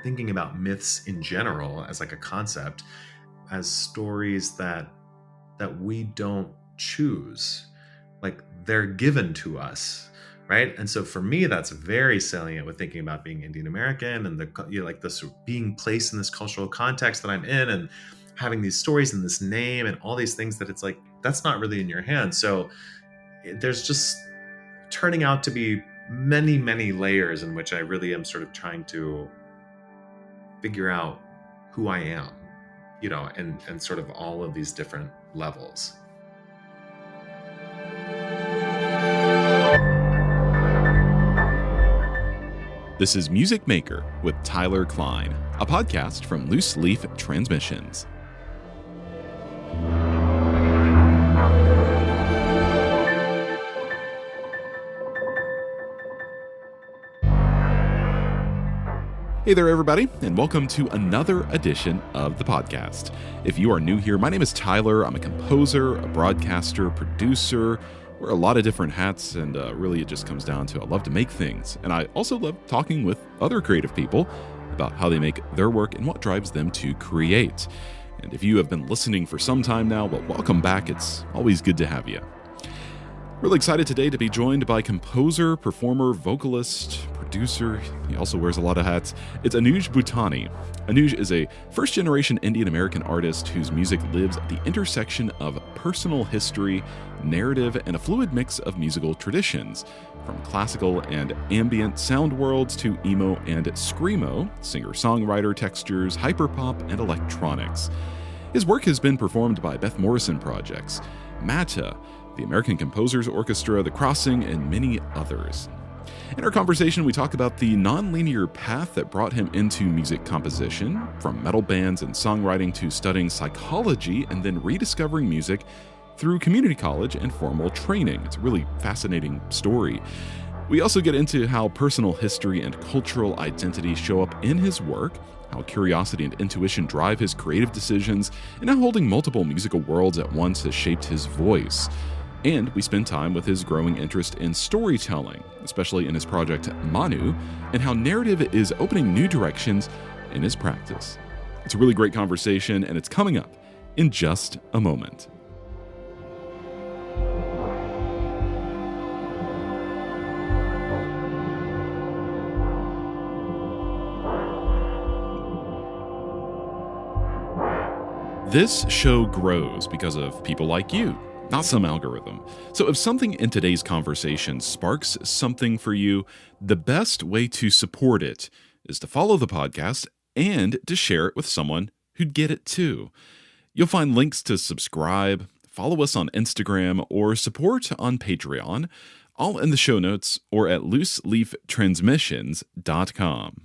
thinking about myths in general as like a concept, as stories that we don't choose, like they're given to us, right? And so for me, that's very salient with thinking about being Indian American and like this being placed in this cultural context that I'm in, and having these stories and this name and all these things that it's like that's not really in your hands. So there's just turning out to be many layers in which I really am sort of trying to figure out who I am, and sort of all of these different levels. This is Music Maker with Tyler Kline, a podcast from Loose Leaf Transmissions. Hey there, everybody, and welcome to another edition of the podcast. If you are new here, my name is Tyler. I'm a composer, a broadcaster, producer, wear a lot of different hats, and really it just comes down to I love to make things. And I also love talking with other creative people about how they make their work and what drives them to create. And if you have been listening for some time now, well, welcome back. It's always good to have you. Really excited today to be joined by composer, performer, vocalist, producer. He also wears a lot of hats. It's Anuj Bhutani. Anuj is a first-generation Indian American artist whose music lives at the intersection of personal history, narrative, and a fluid mix of musical traditions, from classical and ambient sound worlds to emo and screamo, singer-songwriter textures, hyperpop, and electronics. His work has been performed by Beth Morrison Projects, Mata, the American Composers Orchestra, The Crossing, and many others. In our conversation, we talk about the non-linear path that brought him into music composition, from metal bands and songwriting to studying psychology and then rediscovering music through community college and formal training. It's a really fascinating story. We also get into how personal history and cultural identity show up in his work, how curiosity and intuition drive his creative decisions, and how holding multiple musical worlds at once has shaped his voice. And we spend time with his growing interest in storytelling, especially in his project Manu, and how narrative is opening new directions in his practice. It's a really great conversation, and it's coming up in just a moment. This show grows because of people like you, not some algorithm. So if something in today's conversation sparks something for you, the best way to support it is to follow the podcast and to share it with someone who'd get it too. You'll find links to subscribe, follow us on Instagram, or support on Patreon, all in the show notes or at looseleaftransmissions.com.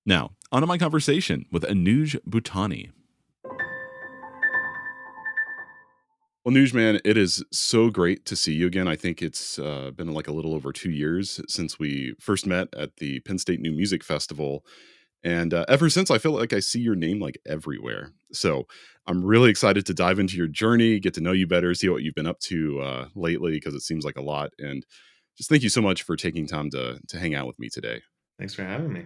Now, on to my conversation with Anuj Bhutani. Well, Nuj, man, it is so great to see you again. I think it's been like a little over 2 years since we first met at the Penn State New Music Festival. And ever since, I feel like I see your name like everywhere. So I'm really excited to dive into your journey, get to know you better, see what you've been up to lately, because it seems like a lot. And just thank you so much for taking time to hang out with me today. Thanks for having me.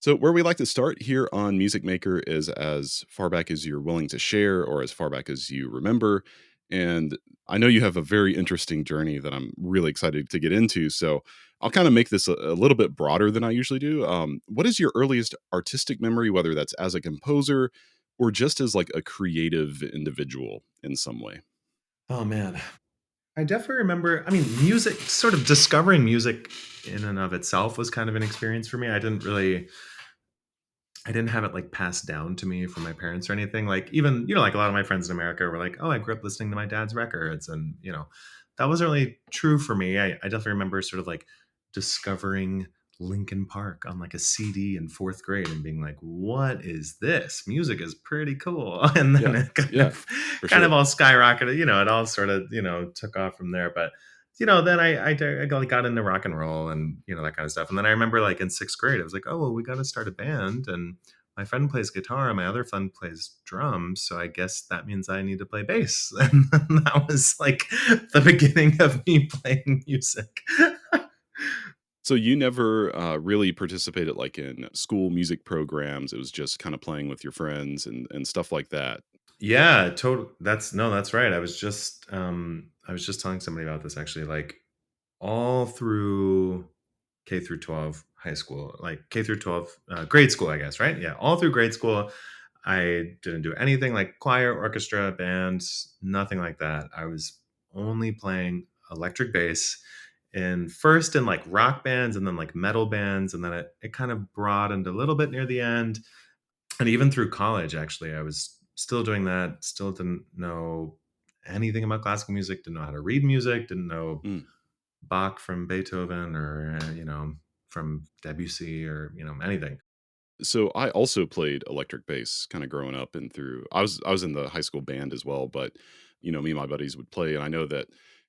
So where we like to start here on Music Maker is as far back as you're willing to share or as far back as you remember. And I know you have a very interesting journey that I'm really excited to get into. So I'll kind of make this a little bit broader than I usually do. What is your earliest artistic memory, whether that's as a composer or just as like a creative individual in some way? Oh, man. I definitely remember, music, sort of discovering music in and of itself was kind of an experience for me. I didn't have it like passed down to me from my parents or anything. Like even, like a lot of my friends in America were like, oh, I grew up listening to my dad's records. And, that wasn't really true for me. I definitely remember sort of like discovering Linkin Park on like a CD in 4th grade and being like, what is this? Music is pretty cool. And then it kind of all skyrocketed, it all sort of, took off from there. But then I got into rock and roll and, that kind of stuff. And then I remember like in 6th grade, I was like, oh, well, we got to start a band. And my friend plays guitar and my other friend plays drums. So I guess that means I need to play bass. And that was like the beginning of me playing music. So you never really participated like in school music programs. It was just kind of playing with your friends and stuff like that. Yeah, total that's no, that's right. I was just telling somebody about this actually, like all through K through 12 high school, like K through 12 grade school, I guess, right? Yeah, all through grade school, I didn't do anything like choir, orchestra, bands, nothing like that. I was only playing electric bass in first in like rock bands and then like metal bands. And then it kind of broadened a little bit near the end. And even through college, actually, I was still doing that, still didn't know anything about classical music, didn't know how to read music, didn't know Mm. Bach from Beethoven or, from Debussy or, anything. So I also played electric bass kind of growing up and through I was in the high school band as well, but me and my buddies would play and I know that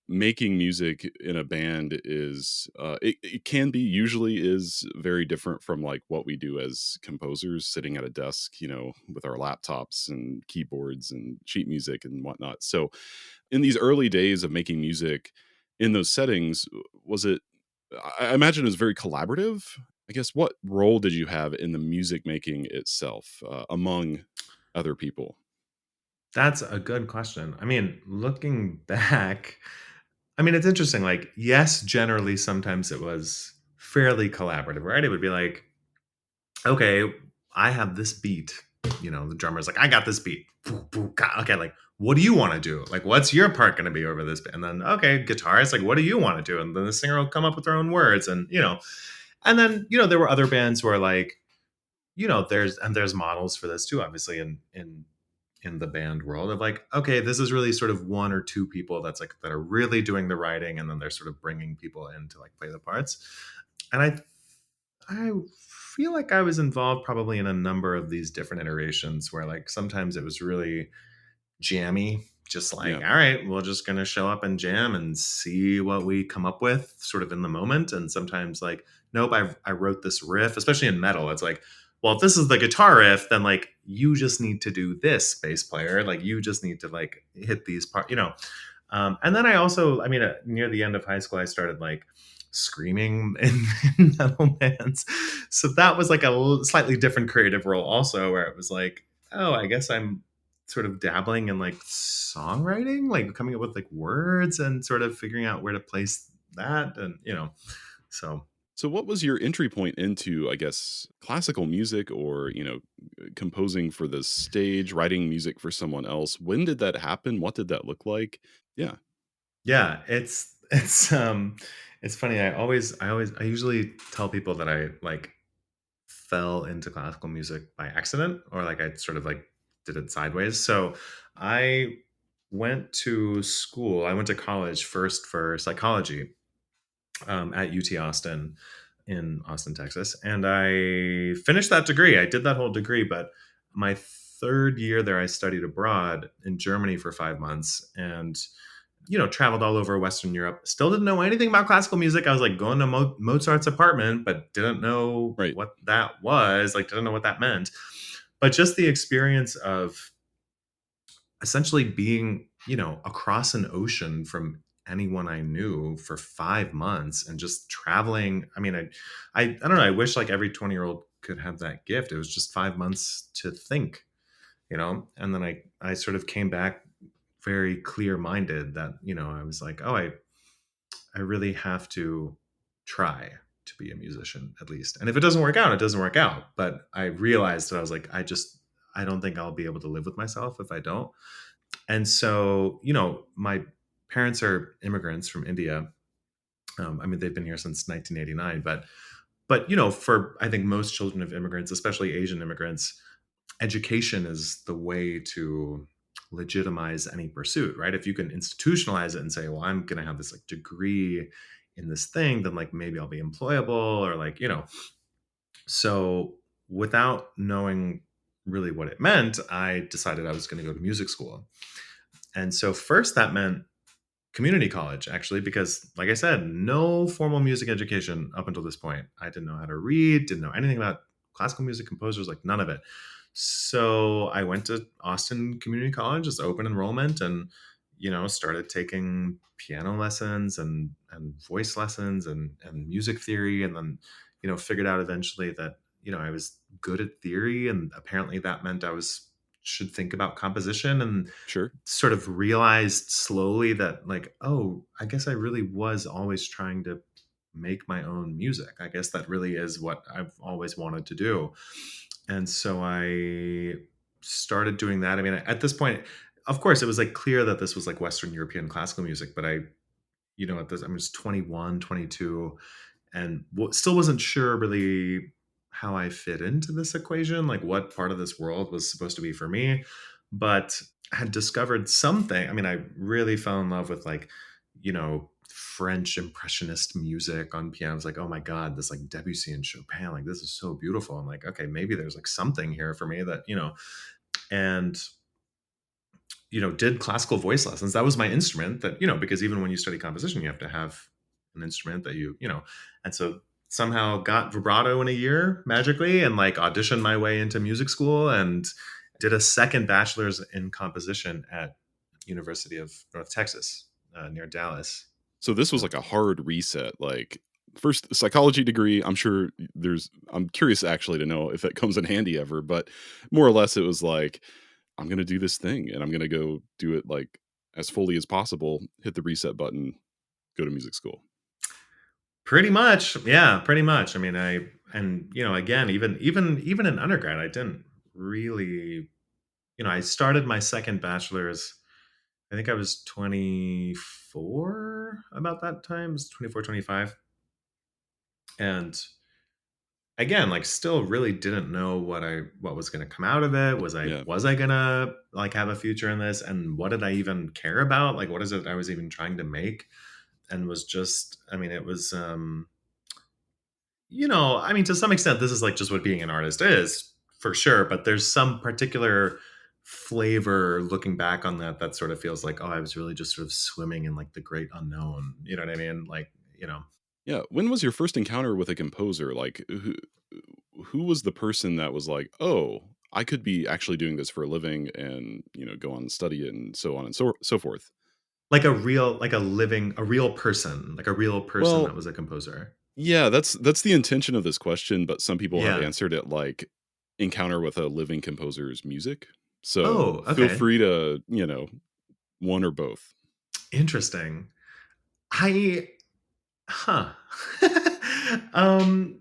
making music in a band is it can be usually is very different from like what we do as composers sitting at a desk, with our laptops and keyboards and sheet music and whatnot. So in these early days of making music in those settings, was it I imagine it was very collaborative. I guess what role did you have in the music making itself, among other people? That's a good question. I mean, looking back, I mean, it's interesting. Like, yes, generally, sometimes it was fairly collaborative, right? It would be like, okay, I have this beat. The drummer's like, I got this beat. Boo, boo, ka. Okay, like, what do you want to do? Like, what's your part going to be over this? And then, okay, guitarist, like, what do you want to do? And then the singer will come up with their own words. And then, there were other bands where like, there's models for this too, obviously, in the band world of like, okay, this is really sort of one or two people that's like that are really doing the writing, and then they're sort of bringing people in to like play the parts. And I feel like I was involved probably in a number of these different iterations where like sometimes it was really jammy, just like, Yeah. all right, we're just gonna show up and jam and see what we come up with sort of in the moment. And sometimes like, nope, I wrote this riff, especially in metal. It's like, well, if this is the guitar riff, then like you just need to do this, bass player. Like you just need to like hit these parts. And then I also, I mean, near the end of high school, I started like screaming in metal bands. So that was like a slightly different creative role also, where it was like, oh, I guess I'm sort of dabbling in like songwriting, like coming up with like words and sort of figuring out where to place that. And, so So what was your entry point into, I guess, classical music or, composing for the stage, writing music for someone else? When did that happen? What did that look like? Yeah. yeah, it's funny. I usually tell people that I like fell into classical music by accident, or like I sort of like did it sideways. So I went to school. I went to college first for psychology at UT Austin in Austin, Texas, and I finished that degree. I did that whole degree, but my third year there, I studied abroad in Germany for 5 months, and traveled all over Western Europe. Still didn't know anything about classical music. I was like going to Mozart's apartment, but didn't know Right. what that was. Like, didn't know what that meant. But just the experience of essentially being, across an ocean from anyone I knew for 5 months and just traveling. I mean, I don't know. I wish like every 20-year-old could have that gift. It was just 5 months to think, and then I sort of came back very clear minded that, I was like, oh, I really have to try to be a musician at least. And if it doesn't work out, it doesn't work out. But I realized that I was like, I don't think I'll be able to live with myself if I don't. And so, my parents are immigrants from India. I mean, they've been here since 1989, but for I think most children of immigrants, especially Asian immigrants, education is the way to legitimize any pursuit, right? If you can institutionalize it and say, well, I'm going to have this like degree in this thing, then like maybe I'll be employable, or like, so without knowing really what it meant, I decided I was going to go to music school. And so first that meant community college, actually, because like I said, no formal music education up until this point. I didn't know how to read, didn't know anything about classical music composers, like none of it. So I went to Austin Community College, it's open enrollment, and started taking piano lessons and voice lessons and music theory, and then figured out eventually that I was good at theory, and apparently that meant I was should think about composition, and Sure. sort of realized slowly that, like, oh, I guess I really was always trying to make my own music. I guess that really is what I've always wanted to do. And so I started doing that. I mean, at this point, of course, it was like clear that this was like Western European classical music, but at this, I was 21, 22, and still wasn't sure really how I fit into this equation, like what part of this world was supposed to be for me. But I had discovered something. I mean, I really fell in love with, like, French impressionist music on piano. I was like, oh my God, this like Debussy and Chopin, like this is so beautiful. I'm like, okay, maybe there's like something here for me that, and did classical voice lessons. That was my instrument that, because even when you study composition, you have to have an instrument that and so somehow got vibrato in a year magically, and like auditioned my way into music school and did a second bachelor's in composition at University of North Texas, near Dallas. So this was like a hard reset, like first psychology degree. I'm curious actually to know if it comes in handy ever, but more or less it was like, I'm going to do this thing and I'm going to go do it like as fully as possible, hit the reset button, go to music school. Pretty much. Yeah, pretty much. I mean, again, even in undergrad, I didn't really, I started my second bachelor's, I think I was 24 about that time. It was 24, 25. And again, like, still really didn't know what was going to come out of it. Yeah. Was I going to like have a future in this? And what did I even care about? Like, what is it I was even trying to make? And was just, I mean, it was, I mean, to some extent, this is like just what being an artist is, for sure. But there's some particular flavor looking back on that sort of feels like, oh, I was really just sort of swimming in like the great unknown. You know what I mean? Like, Yeah. When was your first encounter with a composer? Like who was the person that was like, oh, I could be actually doing this for a living and, go on and study it and so on and so forth. like a real person, like a real person that Well, was a composer. yeah, that's the intention of this question, but some people have Yeah. answered it like encounter with a living composer's music. So Oh, feel okay. free to, one or both. Interesting. I huh. um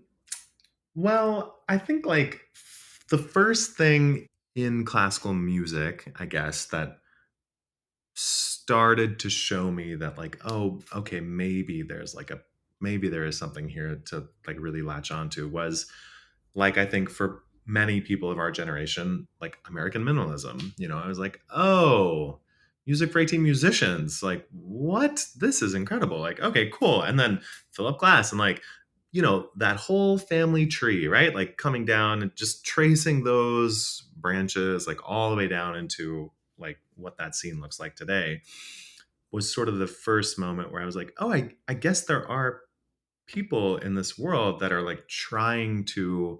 well, I think like the first thing in classical music, I guess, that started to show me that, like, oh, okay, maybe there is something here to like really latch onto, was, like, I think for many people of our generation, like American minimalism. I was like, oh, music for 18 musicians. Like, what? This is incredible. Like, okay, cool. And then Philip Glass and, like, that whole family tree, right? Like coming down and just tracing those branches like all the way down into like what that scene looks like today, was sort of the first moment where I was like, oh, I guess there are people in this world that are like trying to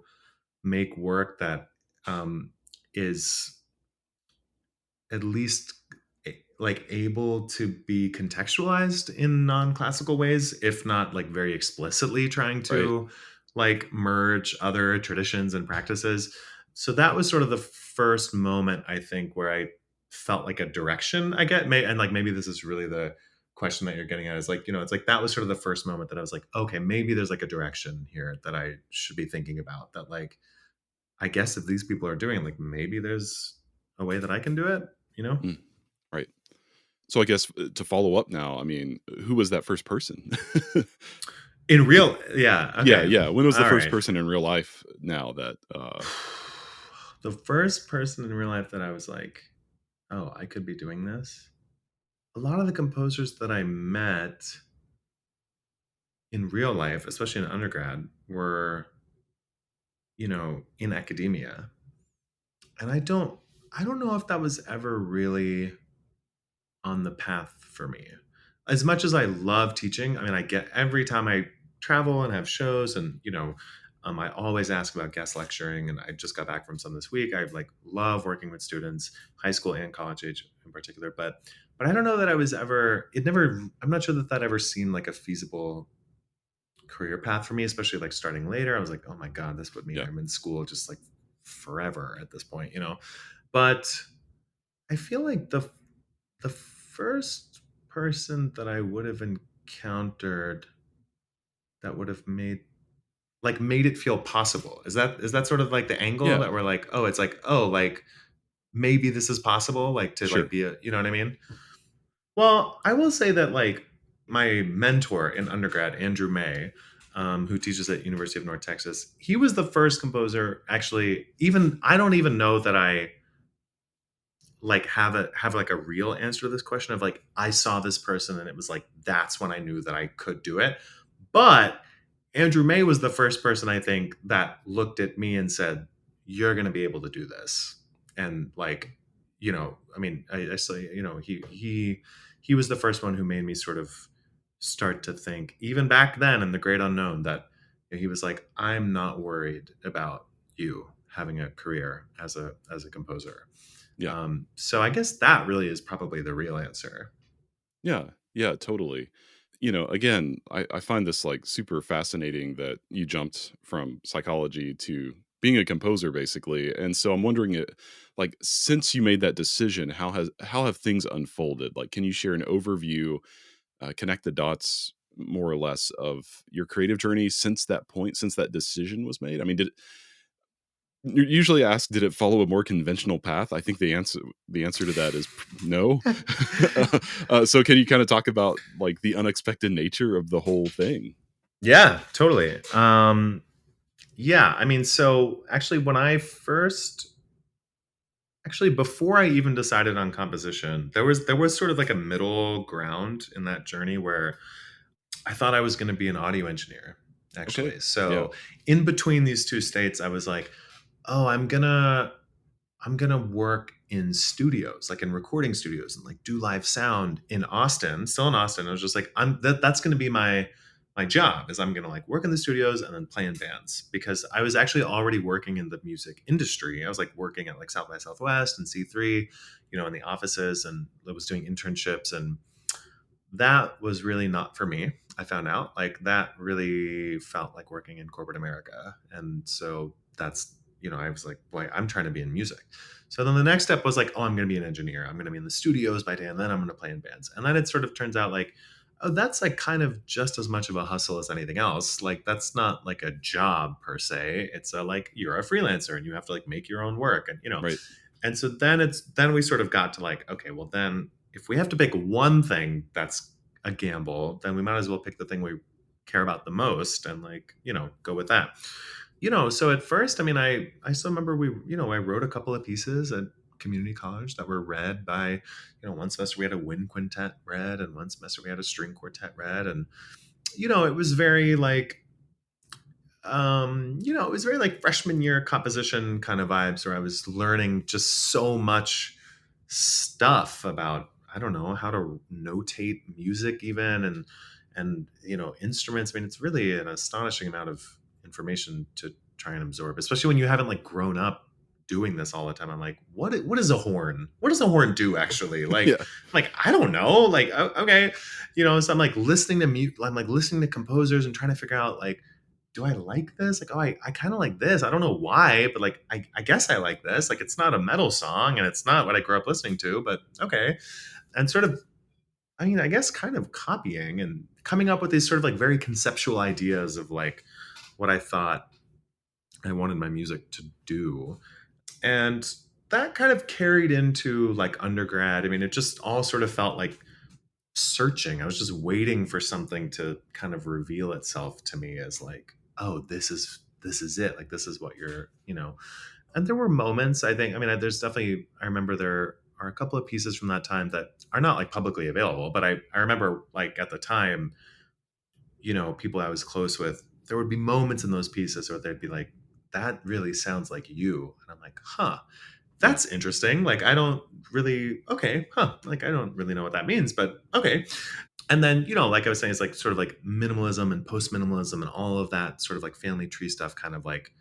make work that um, is at least like able to be contextualized in non-classical ways, if not like very explicitly trying Right. to like merge other traditions and practices. So that was sort of the first moment, I think, where I felt like a direction I get. And like maybe this is really the question that you're getting at, is like, it's like that was sort of the first moment that I was like, okay, maybe there's like a direction here that I should be thinking about, that like, I guess if these people are doing it, like maybe there's a way that I can do it. Mm, right. So I guess to follow up now, I mean, who was that first person? In real, yeah, Yeah, okay, yeah. When was the all first right. person in real life now that The first person in real life that I was like, oh, I could be doing this. A lot of the composers that I met in real life, especially in undergrad, were, in academia. And I don't know if that was ever really on the path for me. As much as I love teaching, I mean, I get every time I travel and have shows and, I always ask about guest lecturing, and I just got back from some this week. I like love working with students, high school and college age in particular. But I don't know that I was ever. It never. I'm not sure that that ever seemed like a feasible career path for me, especially like starting later. I was like, oh my god, this would mean Yeah. I'm in school just like forever at this point, you know. But I feel like the first person that I would have encountered that would have made it feel possible. Is that sort of like the angle Yeah. that we're like, oh, it's like, oh, like maybe this is possible, like to like Sure. be a, you know what I mean? Well, I will say that like my mentor in undergrad, Andrew May, who teaches at University of North Texas, he was the first composer. Actually, even I don't even know that I like have like a real answer to this question of like I saw this person and it was like that's when I knew that I could do it. But Andrew May was the first person I think that looked at me and said, "You're going to be able to do this." And like, I mean, I say, he was the first one who made me sort of start to think, even back then in the great unknown, that he was like, "I'm not worried about you having a career as a composer." Yeah. So I guess that really is probably the real answer. Yeah. Yeah, totally. Again, I find this like super fascinating that you jumped from psychology to being a composer basically. And so I'm wondering like since you made that decision, how have things unfolded? Like can you share an overview, connect the dots more or less of your creative journey since that point, since that decision was made? I mean, did you usually ask, did it follow a more conventional path? I think the answer to that is no. So can you kind of talk about like the unexpected nature of the whole thing? Yeah, totally. Yeah, I mean, so actually, before I even decided on composition, there was sort of like a middle ground in that journey where I thought I was going to be an audio engineer. Okay. Actually, Yeah. so in between these two states, I was like, oh, I'm gonna work in studios, like in recording studios, and like do live sound in Austin, still in Austin. I was just like, that's gonna be my job is I'm gonna like work in the studios and then play in bands because I was actually already working in the music industry. I was like working at like South by Southwest and C3, in the offices, and I was doing internships, and that was really not for me. I found out like that really felt like working in corporate America. And so I was like, boy, I'm trying to be in music. So then the next step was like, oh, I'm going to be an engineer. I'm going to be in the studios by day, and then I'm going to play in bands. And then it sort of turns out like, oh, that's like kind of just as much of a hustle as anything else. Like that's not like a job per se. It's like you're a freelancer and you have to like make your own work, and. Right. And so then we sort of got to like, okay, well then if we have to pick one thing that's a gamble, then we might as well pick the thing we care about the most and like, go with that. So at first, I mean, I still remember I wrote a couple of pieces at community college that were read by, one semester we had a wind quintet read and one semester we had a string quartet read. And, it was very like, it was very like freshman year composition kind of vibes where I was learning just so much stuff about, I don't know, how to notate music even and instruments. I mean, it's really an astonishing amount of information to try and absorb, especially when you haven't like grown up doing this all the time. I'm like, what is a horn? What does a horn do actually? Yeah. Like I don't know. Like okay, so I'm like listening to mute. I'm like listening to composers and trying to figure out like, do I like this? Like, oh, I kind of like this. I don't know why, but like, I guess I like this. Like, it's not a metal song and it's not what I grew up listening to, but okay. And sort of, I mean, I guess kind of copying and coming up with these sort of like very conceptual ideas of like what I thought I wanted my music to do. And that kind of carried into like undergrad. I mean, it just all sort of felt like searching. I was just waiting for something to kind of reveal itself to me as like, oh, this is it. Like this is what you're. And there were moments, I think, I mean, there's definitely, I remember there are a couple of pieces from that time that are not like publicly available, but I remember like at the time, people I was close with, there would be moments in those pieces where they'd be like, that really sounds like you. And I'm like, huh, Yeah. that's interesting. Like, I don't really, okay, huh. Like, I don't really know what that means, but okay. And then, like I was saying, it's like sort of like minimalism and post minimalism and all of that sort of like family tree stuff kind of like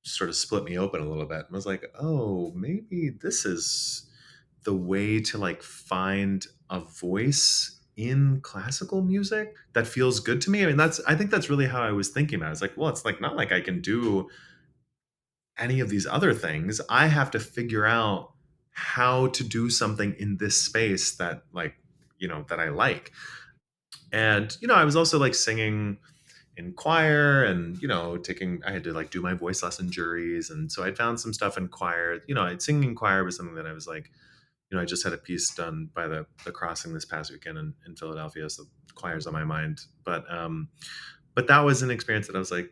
sort of split me open a little bit. And I was like, oh, maybe this is the way to like find a voice in classical music that feels good to me. I mean, I think that's really how I was thinking about it. I was like, well, it's like not like I can do any of these other things. I have to figure out how to do something in this space that like, that I like. And, I was also like singing in choir and, I had to like do my voice lesson juries. And so I found some stuff in choir, singing in choir was something that I was like, I just had a piece done by the Crossing this past weekend in Philadelphia. So choir's on my mind. But that was an experience that I was like,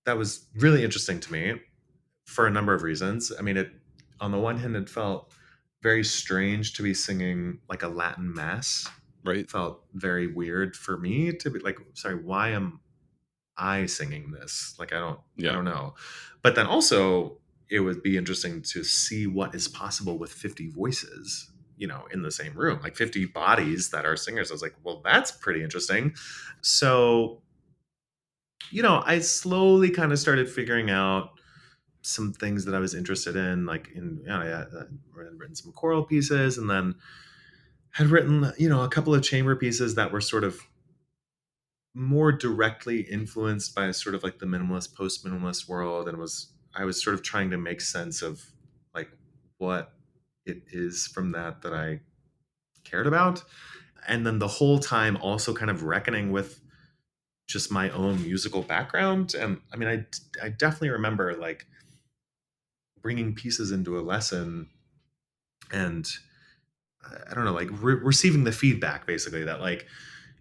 that was really interesting to me for a number of reasons. I mean, on the one hand, it felt very strange to be singing like a Latin mass. Right. It felt very weird for me to be like, sorry, why am I singing this? Like, I don't know. But then also it would be interesting to see what is possible with 50 voices, in the same room, like 50 bodies that are singers. I was like, well, that's pretty interesting. So, I slowly kind of started figuring out some things that I was interested in, like I had written some choral pieces, and then had written, a couple of chamber pieces that were sort of more directly influenced by sort of like the minimalist, post minimalist world, and I was sort of trying to make sense of like what it is from that I cared about, and then the whole time also kind of reckoning with just my own musical background. And I mean, I definitely remember like bringing pieces into a lesson and I don't know, like receiving the feedback basically that like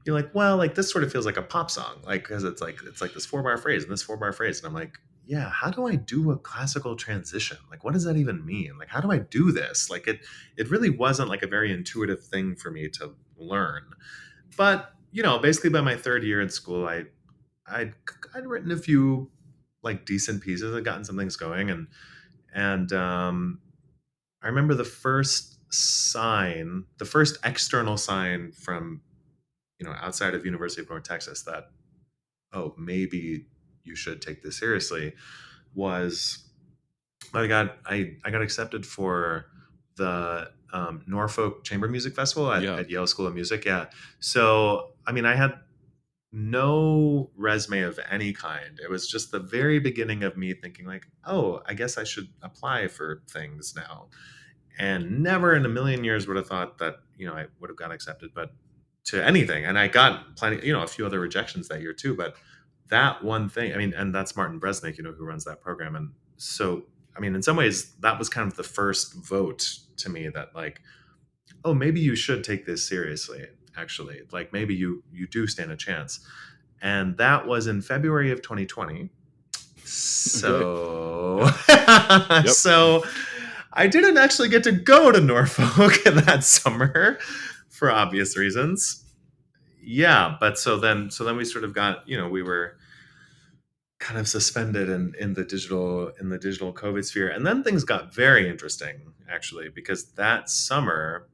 you're like, well, like this sort of feels like a pop song, like because it's like this 4-bar phrase and this 4-bar phrase, and I'm like, yeah, how do I do a classical transition? Like, what does that even mean? Like, how do I do this? Like, it really wasn't like a very intuitive thing for me to learn. But basically by my third year in school, I'd written a few like decent pieces, I'd gotten some things going, and I remember the first external sign from outside of University of North Texas that, oh, maybe you should take this seriously, was I got accepted for the Norfolk Chamber Music Festival at Yale School of Music. Yeah. So I mean, I had no resume of any kind. It was just the very beginning of me thinking like, oh, I guess I should apply for things now. And never in a million years would have thought that I would have got accepted, but to anything. And I got plenty, a few other rejections that year too. But that one thing, I mean, and that's Martin Bresnick, who runs that program. And so, I mean, in some ways, that was kind of the first vote to me that like, oh, maybe you should take this seriously. Actually, like maybe you do stand a chance. And that was in February of 2020. So, Yep. So I didn't actually get to go to Norfolk that summer for obvious reasons. Yeah, but so then we sort of got, we were kind of suspended in the digital COVID sphere. And then things got very interesting actually, because that summer,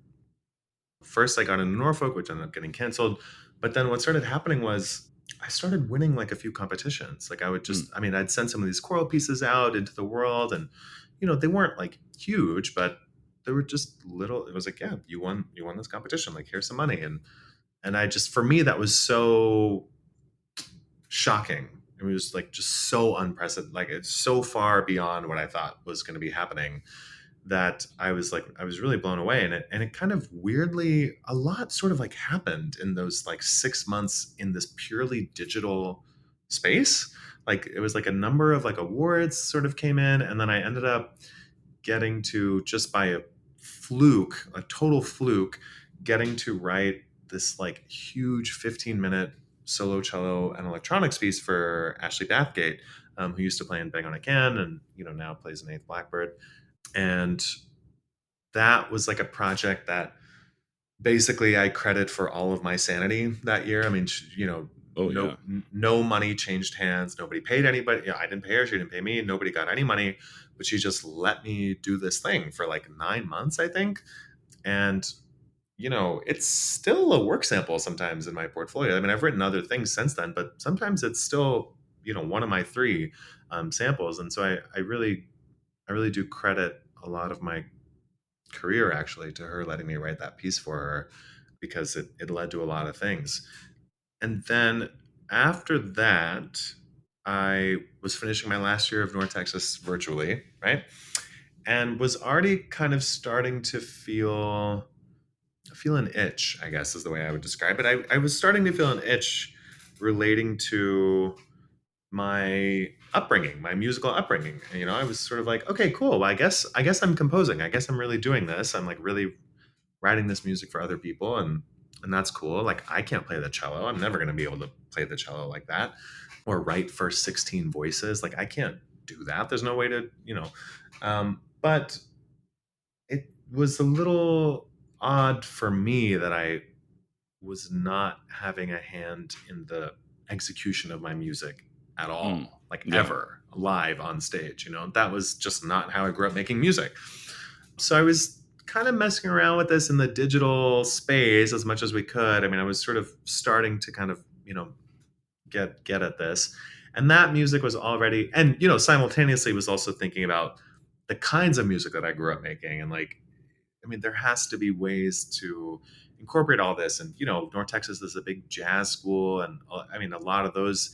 first I got into Norfolk, which ended up getting canceled. But then what started happening was I started winning like a few competitions. Like I would just, I mean, I'd send some of these choral pieces out into the world, and they weren't like huge, but they were just little. It was like, yeah, you won this competition. Like here's some money, and I just, for me, that was so shocking. It was like just so unprecedented. Like it's so far beyond what I thought was going to be happening, that I was really blown away. And it kind of weirdly, a lot sort of like happened in those like 6 months in this purely digital space. Like it was like a number of like awards sort of came in, and then I ended up getting to, just by a total fluke, getting to write this like huge 15-minute solo cello and electronics piece for Ashley Bathgate, who used to play in Bang on a Can and now plays in Eighth Blackbird. And that was like a project that basically I credit for all of my sanity that year. I mean, no money changed hands. Nobody paid anybody. I didn't pay her. She didn't pay me. Nobody got any money, but she just let me do this thing for like 9 months, I think. And it's still a work sample sometimes in my portfolio. I mean, I've written other things since then, but sometimes it's still, one of my three samples. And so I really do credit a lot of my career actually to her letting me write that piece for her, because it led to a lot of things. And then after that, I was finishing my last year of North Texas virtually, right? And was already kind of starting to feel an itch, I guess is the way I would describe it. I was starting to feel an itch relating to my upbringing, my musical upbringing. I was sort of like, okay, cool. Well, I guess I'm composing. I guess I'm really doing this. I'm like really writing this music for other people, and that's cool. Like, I can't play the cello. I'm never going to be able to play the cello like that, or write for 16 voices. Like, I can't do that. There's no way to, but it was a little odd for me that I was not having a hand in the execution of my music at all, like Yeah. ever live on stage. That was just not how I grew up making music. So I was kind of messing around with this in the digital space as much as we could. I mean, I was sort of starting to kind of, get at this. And that music was already, and, simultaneously was also thinking about the kinds of music that I grew up making. And like, I mean, there has to be ways to incorporate all this. And, North Texas is a big jazz school. And I mean, a lot of those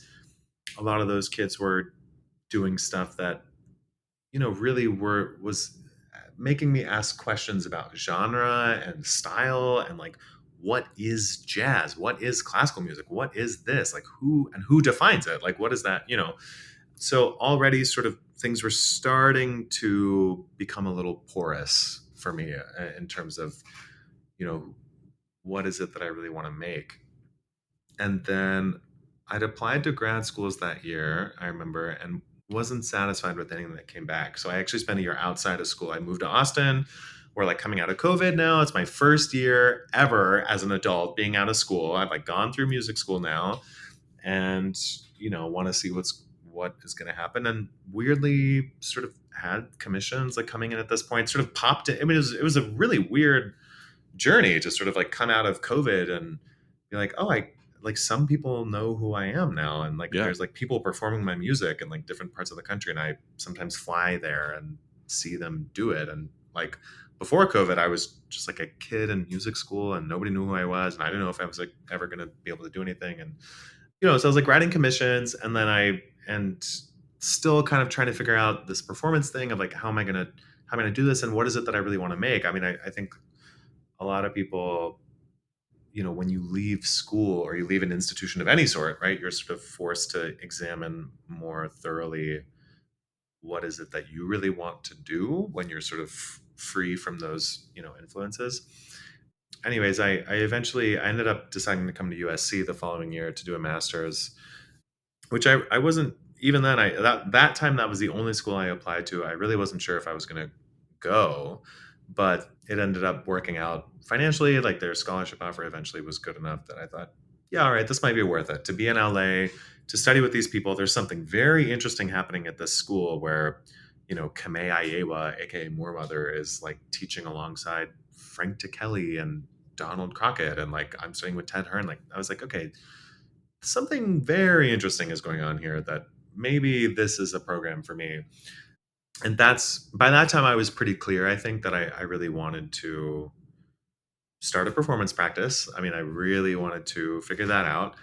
kids were doing stuff that, really was making me ask questions about genre and style, and like, what is jazz? What is classical music? What is this? Like, who defines it? Like, what is that? So already sort of things were starting to become a little porous for me, in terms of, you know, what is it that I really want to make? And then I'd applied to grad schools that year, I remember, and wasn't satisfied with anything that came back. So I actually spent a year outside of school. I moved to Austin. We're like coming out of COVID now. It's my first year ever as an adult being out of school. I've like gone through music school now, and want to see what is going to happen. And weirdly, sort of had commissions like coming in at this point. Sort of popped in. I mean, it was a really weird journey to sort of like come out of COVID and be like, oh, I like, some people know who I am now, and like Yeah. there's like people performing my music in like different parts of the country, and I sometimes fly there and see them do it. And like, before COVID, I was just like a kid in music school, and nobody knew who I was, and I didn't know if I was like ever going to be able to do anything. And so I was like writing commissions, and then and still kind of trying to figure out this performance thing of like, how am I going to do this, and what is it that I really want to make? I mean, I think a lot of people, when you leave school or you leave an institution of any sort, right, you're sort of forced to examine more thoroughly what is it that you really want to do when you're sort of free from those, influences. Anyways, I ended up deciding to come to USC the following year to do a master's, which I wasn't, even then, that time, that was the only school I applied to. I really wasn't sure if I was going to go, but it ended up working out financially. Like, their scholarship offer eventually was good enough that I thought, yeah, all right, this might be worth it to be in LA to study with these people. There's something very interesting happening at this school where, Kame Ayewa, aka Moor Mother, is like teaching alongside Frank Kelly and Donald Crockett, and like I'm studying with Ted Hearn. Like, I was like, okay, something very interesting is going on here, that maybe this is a program for me. And by that time I was pretty clear, I think, that I really wanted to start a performance practice. I mean, I really wanted to figure that out.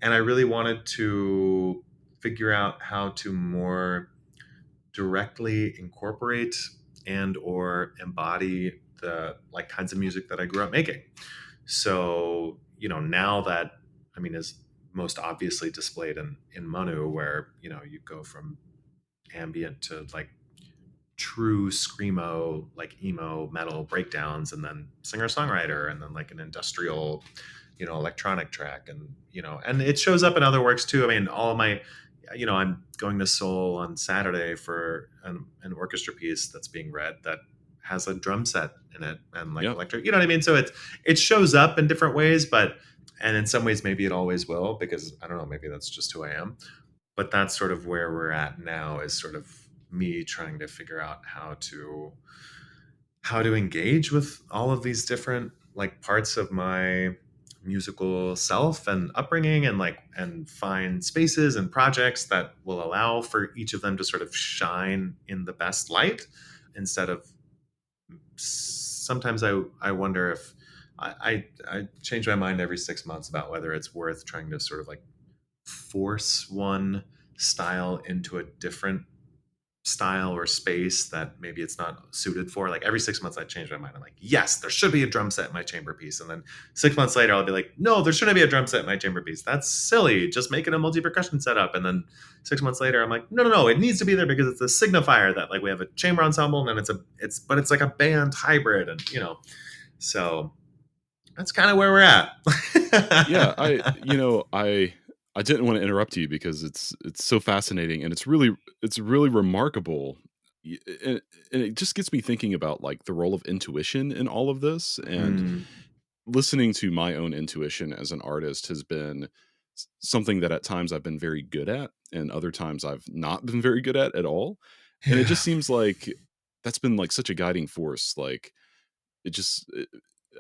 And I really wanted to figure out how to more directly incorporate and or embody the like kinds of music that I grew up making. So, now that, I mean, is most obviously displayed in Manu, where, you go from ambient to like true screamo, like emo metal breakdowns, and then singer-songwriter, and then like an industrial, electronic track. And and it shows up in other works too. I mean, all of my, I'm going to Seoul on Saturday for an orchestra piece that's being read that has a drum set in it, and like electric, you know what I mean? So it shows up in different ways, and in some ways maybe it always will, because I don't know, maybe that's just who I am. But that's sort of where we're at now, is sort of me trying to figure out how to engage with all of these different like parts of my musical self and upbringing, and find spaces and projects that will allow for each of them to sort of shine in the best light, instead of sometimes I wonder if I change my mind every 6 months about whether it's worth trying to sort of like force one style into a different style or space that maybe it's not suited for. Like every 6 months I change my mind. I'm like, yes, there should be a drum set in my chamber piece. And then 6 months later I'll be like, no, there shouldn't be a drum set in my chamber piece. That's silly. Just make it a multi-percussion setup. And then 6 months later I'm like, no, it needs to be there because it's a signifier that like we have a chamber ensemble, and then it's like a band hybrid, and so that's kind of where we're at. Yeah, I didn't want to interrupt you because it's so fascinating, and it's really remarkable. And it just gets me thinking about like the role of intuition in all of this, and Mm, listening to my own intuition as an artist has been something that at times I've been very good at, and other times I've not been very good at all. And it yeah. just seems like that's been like such a guiding force. Like it just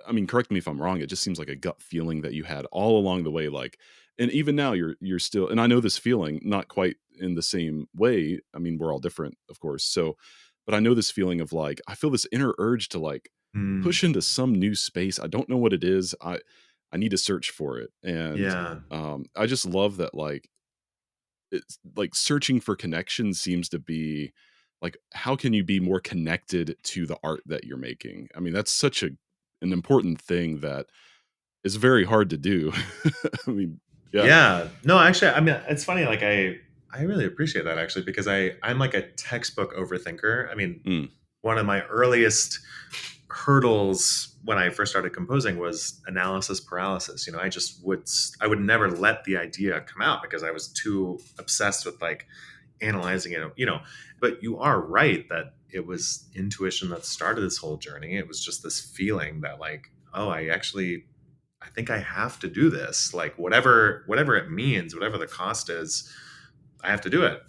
I mean, correct me if I'm wrong, it just seems like a gut feeling that you had all along the way, like, and even now you're still, and I know this feeling not quite in the same way. I mean, we're all different, of course. So, but I know this feeling of like I feel this inner urge to like Mm, push into some new space. I don't know what it is. I need to search for it. And yeah. I just love that like it's like searching for connection seems to be like, how can you be more connected to the art that you're making? I mean, that's such an important thing that is very hard to do. I mean, yeah. Yeah. No, actually, I mean, it's funny. Like, I really appreciate that actually, because I'm like a textbook overthinker. I mean, Mm, one of my earliest hurdles when I first started composing was analysis paralysis. I would never let the idea come out because I was too obsessed with like analyzing it. But you are right that it was intuition that started this whole journey. It was just this feeling that like, oh, I think I have to do this. Like whatever it means, whatever the cost is, I have to do it.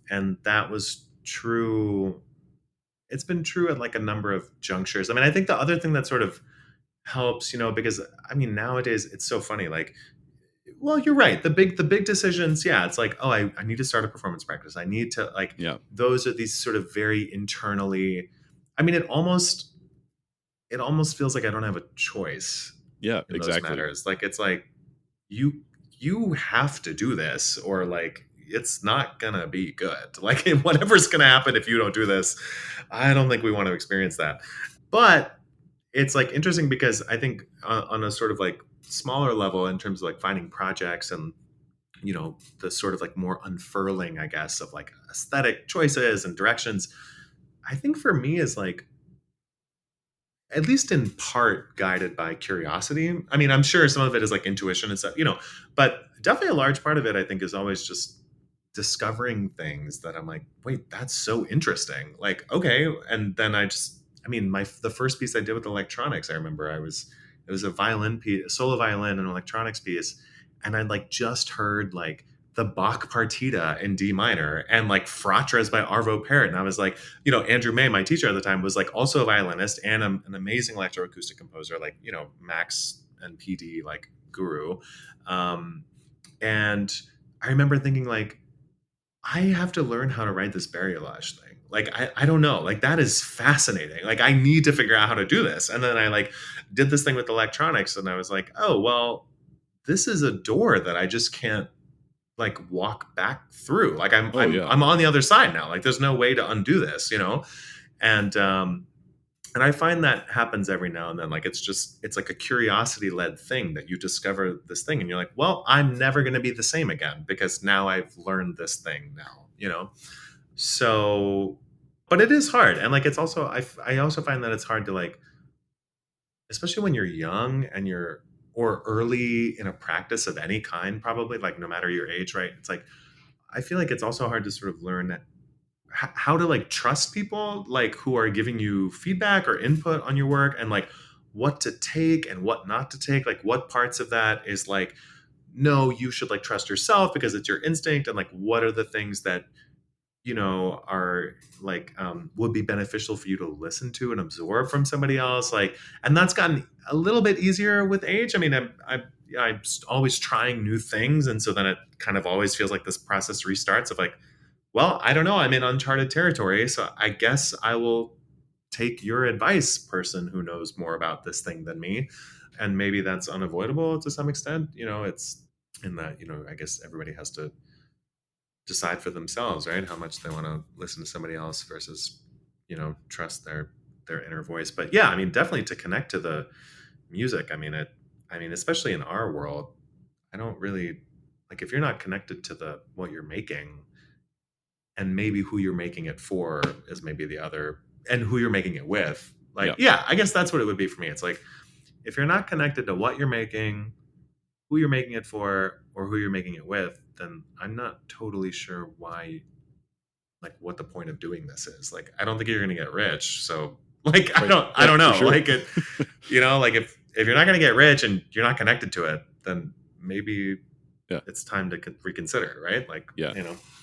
And that was true. It's been true at like a number of junctures. I mean, I think the other thing that sort of helps, because I mean nowadays it's so funny. Like, well, you're right. The big decisions, yeah, it's like, oh, I need to start a performance practice. I need to like yeah. those are these sort of very internally. I mean, it almost feels like I don't have a choice Yeah, in those exactly. matters. Like it's like you you have to do this, or like it's not gonna be good. Like whatever's gonna happen if you don't do this, I don't think we want to experience that. But it's like interesting because I think on a sort of like smaller level in terms of like finding projects and the sort of like more unfurling, I guess, of like aesthetic choices and directions, I think for me is like at least in part guided by curiosity. I mean, I'm sure some of it is like intuition and stuff, but definitely a large part of it, I think, is always just discovering things that I'm like, wait, that's so interesting. Like, okay. And then I mean, the first piece I did with electronics, I remember it was a violin piece, a solo violin and electronics piece. And I'd like just heard like the Bach partita in D minor and like Fratras by Arvo Pärt. And I was like, Andrew May, my teacher at the time, was like also a violinist and an amazing electroacoustic composer, like, Max and PD, like guru. Um, and I remember thinking like, I have to learn how to write this Baryolosh thing. Like, I don't know. Like, that is fascinating. Like, I need to figure out how to do this. And then I like did this thing with electronics and I was like, oh, well, this is a door that I just can't like walk back through. Like I'm Oh I'm yeah. I'm on the other side now. Like there's no way to undo this. And I find that happens every now and then. Like it's like a curiosity led thing that you discover this thing and you're like, well, I'm never going to be the same again because now I've learned this thing now. So, but it is hard. And like, it's also, I also find that it's hard to like, especially when you're young and or early in a practice of any kind, probably like no matter your age, right? It's like, I feel like it's also hard to sort of learn how to like trust people like who are giving you feedback or input on your work, and like what to take and what not to take, like what parts of that is like, no, you should like trust yourself because it's your instinct, and like what are the things that are like would be beneficial for you to listen to and absorb from somebody else, like, and that's gotten a little bit easier with age. I mean, I'm always trying new things, and so then it kind of always feels like this process restarts of like, well, I don't know, I'm in uncharted territory, so I guess I will take your advice, person who knows more about this thing than me. And maybe that's unavoidable to some extent. It's in that, I guess everybody has to decide for themselves, right? How much they want to listen to somebody else versus, trust their inner voice. But yeah, I mean, definitely to connect to the music. I mean, especially in our world, I don't really like, if you're not connected to the what you're making, and maybe who you're making it for is maybe the other, and who you're making it with. Like, Yeah, yeah, I guess that's what it would be for me. It's like, if you're not connected to what you're making, who you're making it for, or who you're making it with, then I'm not totally sure why, like, what the point of doing this is. Like, I don't think you're going to get rich. So, like, I right. don't, I Yeah, don't for know. sure. Like it, like if you're not going to get rich and you're not connected to it, then maybe Yeah, it's time to reconsider, right? Like, yeah,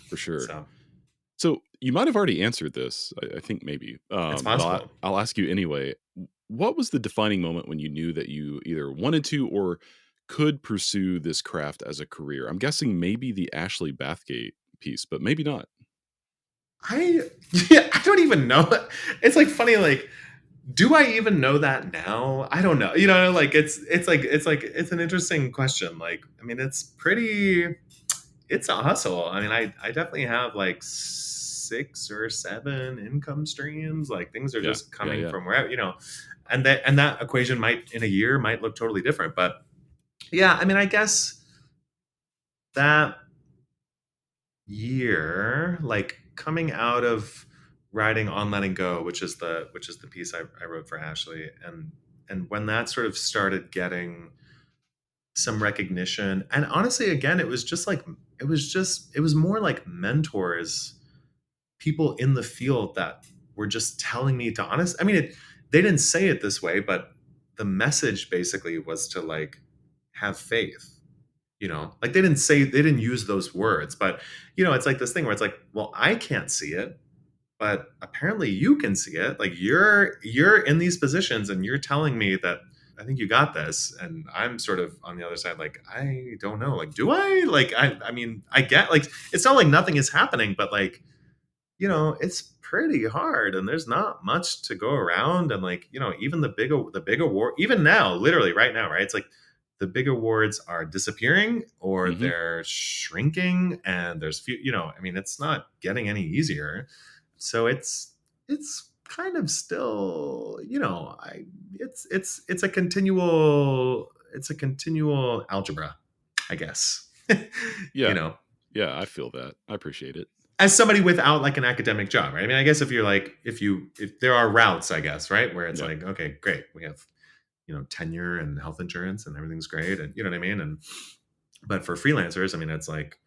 for sure. so So you might have already answered this. I think maybe, it's but possible. I'll ask you anyway. What was the defining moment when you knew that you either wanted to or could pursue this craft as a career? I'm guessing maybe the Ashley Bathgate piece, but maybe not. I yeah, I don't even know. It's like funny, like, do I even know that now? I don't know. Like, it's an interesting question. Like, I mean, it's a hustle. I mean, I definitely have like 6 or 7 income streams. Like, things are Yeah, just yeah, coming yeah, from where, and that equation might in a year might look totally different. But yeah, I mean, I guess that year, like coming out of writing On Letting Go, which is the piece I wrote for Ashley, and when that sort of started getting some recognition, and honestly, again, it was more like mentors, people in the field that were just telling me to I mean, they didn't say it this way, but the message basically was to like have faith. Like, they didn't use those words, but it's like this thing where it's like, well, I can't see it, but apparently you can see it. Like, you're in these positions and you're telling me that I think you got this, and I'm sort of on the other side, like, I don't know, like, do I, like, I mean, I get, like, it's not like nothing is happening, but like, it's pretty hard and there's not much to go around. And like, even the big award, even now, literally right now, right? It's like the big awards are disappearing or hmm they're shrinking, and there's few, I mean, it's not getting any easier. So it's kind of still, it's a continual algebra, I guess. you yeah, know yeah. I feel that. I appreciate it. as somebody without like an academic job, right? I mean, I guess if there are routes, I guess, right, where it's Yeah, like, okay, great, we have tenure and health insurance and everything's great, and you know what I mean. And but for freelancers, I mean, it's like,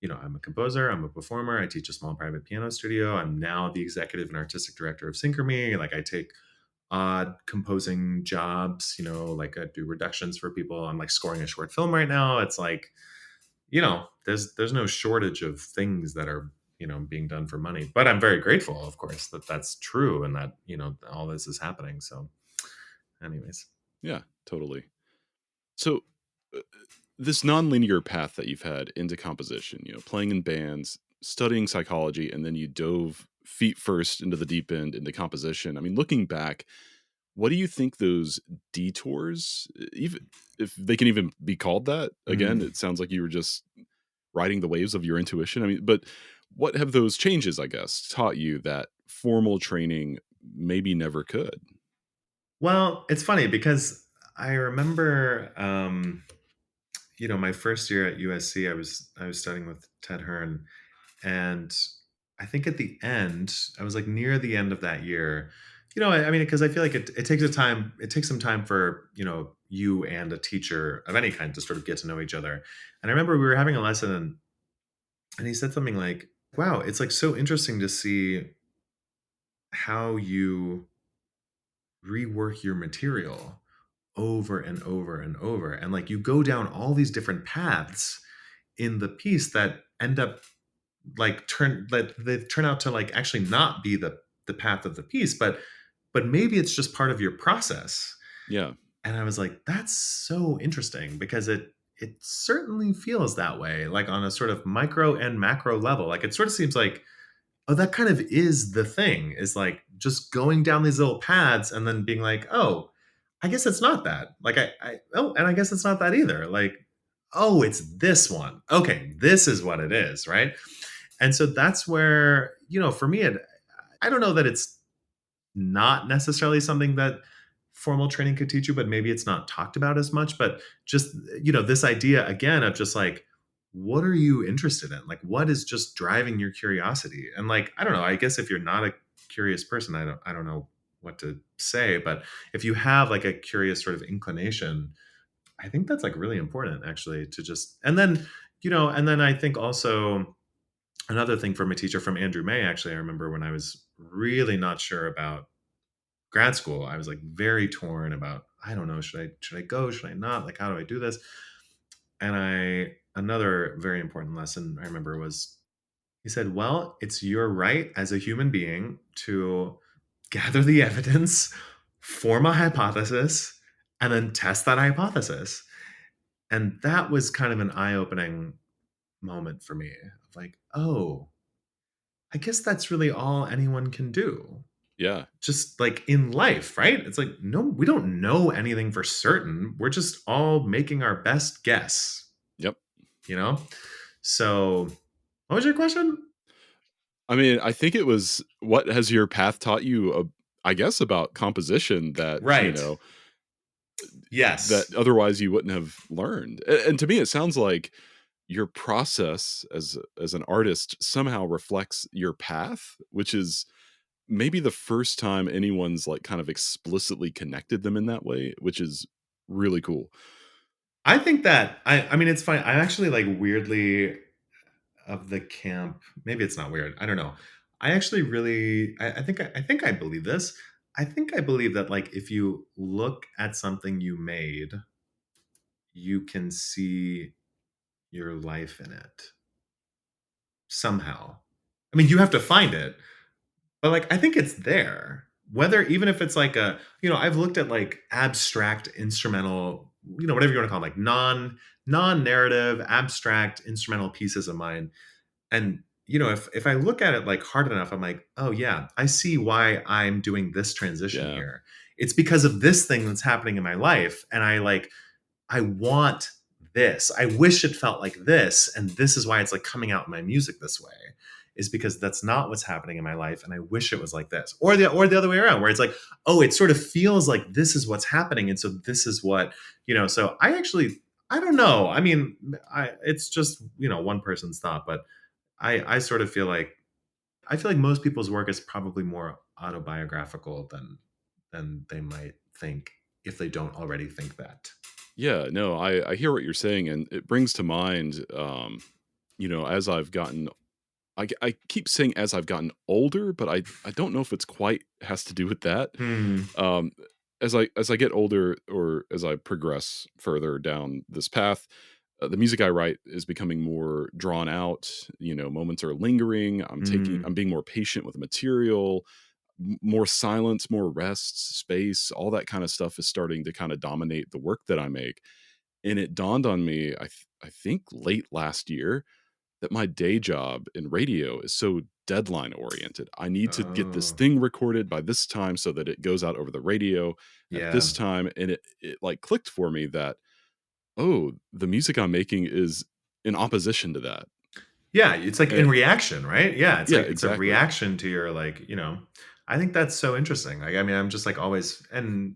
I'm a composer, I'm a performer, I teach a small private piano studio, I'm now the executive and artistic director of Synchromy. Like, I take odd composing jobs, like I do reductions for people. I'm like scoring a short film right now. It's like, there's no shortage of things that are being done for money. But I'm very grateful, of course, that that's true, and that all this is happening. So, anyways. yeah, totally. So, uh, this nonlinear path that you've had into composition, playing in bands, studying psychology, and then you dove feet first into the deep end into composition. I mean, looking back, what do you think those detours, even if they can even be called that? Again, Mm. it sounds like you were just riding the waves of your intuition. I mean, but what have those changes, I guess, taught you that formal training maybe never could? Well, it's funny because I remember, my first year at USC, I was studying with Ted Hearn, and I think at the end, I was like near the end of that year. I mean, because I feel like it takes some time for you and a teacher of any kind to sort of get to know each other. And I remember we were having a lesson, and he said something like, "Wow, it's like so interesting to see how you rework your material over and over and over, and like you go down all these different paths in the piece that end up like turn that they turn out to like actually not be the path of the piece, but maybe it's just part of your process. Yeah. And I was like, that's so interesting because it certainly feels that way, like on a sort of micro and macro level. Like it sort of seems like, oh, that kind of is the thing, is like just going down these little paths and then being like, oh, I guess it's not that. Like oh, and I guess it's not that either. Like, oh, it's this one. Okay, this is what it is, right? And so that's where, for me, I don't know that it's not necessarily something that formal training could teach you, but maybe it's not talked about as much. But just, this idea again of just like, what are you interested in? Like, what is just driving your curiosity? And like, I don't know, I guess if you're not a curious person, I don't know what to say, but if you have like a curious sort of inclination, I think that's like really important actually to just, and then I think also another thing from a teacher, from Andrew May, actually, I remember when I was really not sure about grad school, I was like very torn about, I don't know, should I go? Should I not? Like, how do I do this? And another very important lesson I remember was, he said, well, it's your right as a human being to gather the evidence, form a hypothesis, and then test that hypothesis. And that was kind of an eye-opening moment for me of like, oh, I guess that's really all anyone can do. Yeah. Just like in life, right? It's like, no, we don't know anything for certain. We're just all making our best guess, Yep. So what was your question? I mean, I think it was, what has your path taught you, I guess, about composition that, Right. Yes. that otherwise you wouldn't have learned. And to me, it sounds like your process as an artist somehow reflects your path, which is maybe the first time anyone's like kind of explicitly connected them in that way, which is really cool. I think that I mean, it's fine. I'm actually like weirdly of the camp. Maybe it's not weird. I don't know. I actually really I think I believe this. I think I believe that like if you look at something you made, you can see your life in it somehow. I mean, you have to find it, but like I think it's there. Whether even if it's like I've looked at like abstract instrumental, whatever you want to call them, like non-narrative, abstract instrumental pieces of mine. And if I look at it like hard enough, I'm like, oh yeah, I see why I'm doing this transition Yeah. here. It's because of this thing that's happening in my life. And I want this. I wish it felt like this. And this is why it's like coming out in my music this way, is because that's not what's happening in my life. And I wish it was like this. Or the other way around, where it's like, oh, it sort of feels like this is what's happening. And so this is what, so I don't know. I mean, it's just, one person's thought, but I sort of feel like most people's work is probably more autobiographical than they might think if they don't already think that. Yeah, no, I hear what you're saying, and it brings to mind, as I've gotten, I keep saying as I've gotten older, but I don't know if it's quite has to do with that. Um, as I get older, or as I progress further down this path, the music I write is becoming more drawn out. Moments are lingering. I'm being more patient with the material. More silence, more rest, space, all that kind of stuff is starting to kind of dominate the work that I make. And it dawned on me, I think late last year, that my day job in radio is so deadline oriented. I need to get this Oh, thing recorded by this time so that it goes out over the radio at yeah. this time. And it like clicked for me that, oh, the music I'm making is in opposition to that. Yeah, it's like in And reaction, right? Yeah, it's yeah, like it's a exactly. reaction to your like, I think that's so interesting. Like, I mean, I'm just like always, and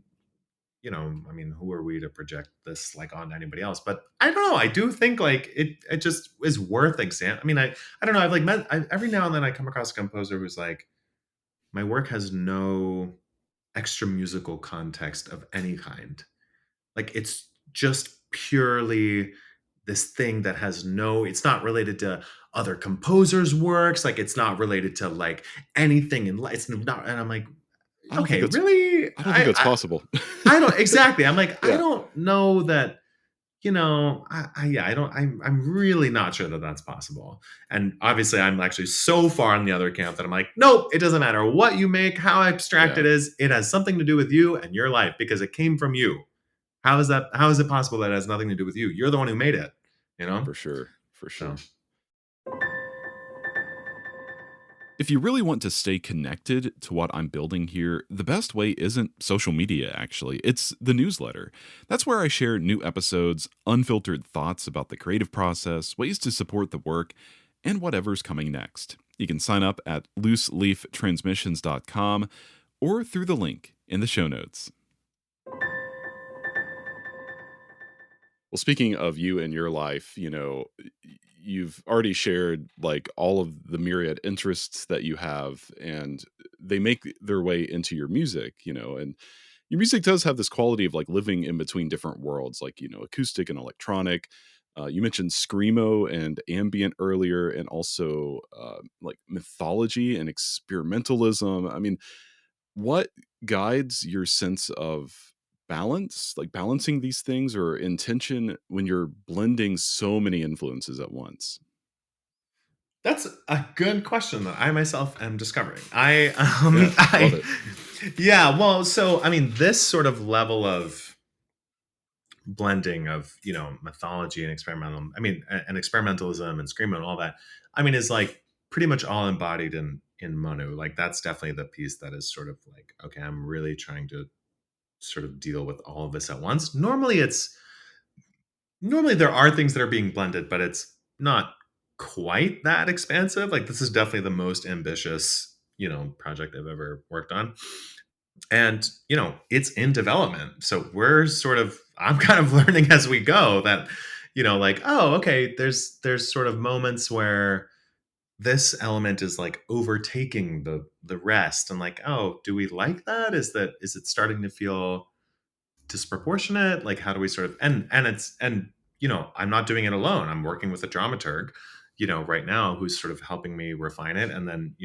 I mean, who are we to project this like on anybody else? But I don't know. I do think like it just is worth I mean, I don't know. I've like every now and then I come across a composer who's like, my work has no extra musical context of any kind. Like it's just purely this thing that has it's not related to other composers' works. Like it's not related to like anything in life. It's not, and I'm like, I don't think okay, that's really? I don't think that's possible. I don't exactly. I'm like, I Yeah. don't know that yeah, I'm really not sure that that's possible. And obviously, I'm actually so far in the other camp that I'm like, nope, it doesn't matter what you make, how abstract Yeah, it is. It has something to do with you and your life because it came from you. How is that? How is it possible that it has nothing to do with you? You're the one who made it, you know? for sure. For So, sure. If you really want to stay connected to what I'm building here, the best way isn't social media, actually. It's the newsletter. That's where I share new episodes, unfiltered thoughts about the creative process, ways to support the work, and whatever's coming next. You can sign up at looseleaftransmissions.com or through the link in the show notes. Well, speaking of you and your life, you've already shared like all of the myriad interests that you have, and they make their way into your music, and your music does have this quality of like living in between different worlds, like, acoustic and electronic. You mentioned screamo and ambient earlier, and also like mythology and experimentalism. I mean, what guides your sense of balance, like balancing these things or intention when you're blending so many influences at once? that's a good question that I myself am discovering. I Yeah, love I it. yeah, well, so I mean, this sort of level of blending of, mythology and experimental, I mean, and experimentalism and screamo and all that, I mean, is like pretty much all embodied in Manu. Like that's definitely the piece that is sort of like, okay, I'm really trying to sort of deal with all of this at once. Normally there are things that are being blended, but it's not quite that expansive. Like this is definitely the most ambitious, project I've ever worked on. And, it's in development. So I'm kind of learning as we go that, like, oh, okay, there's sort of moments where this element is like overtaking the rest and like, oh, do we like that? Is it starting to feel disproportionate? Like how do we sort of and I'm not doing it alone. I'm working with a dramaturg, right now who's sort of helping me refine it. And then,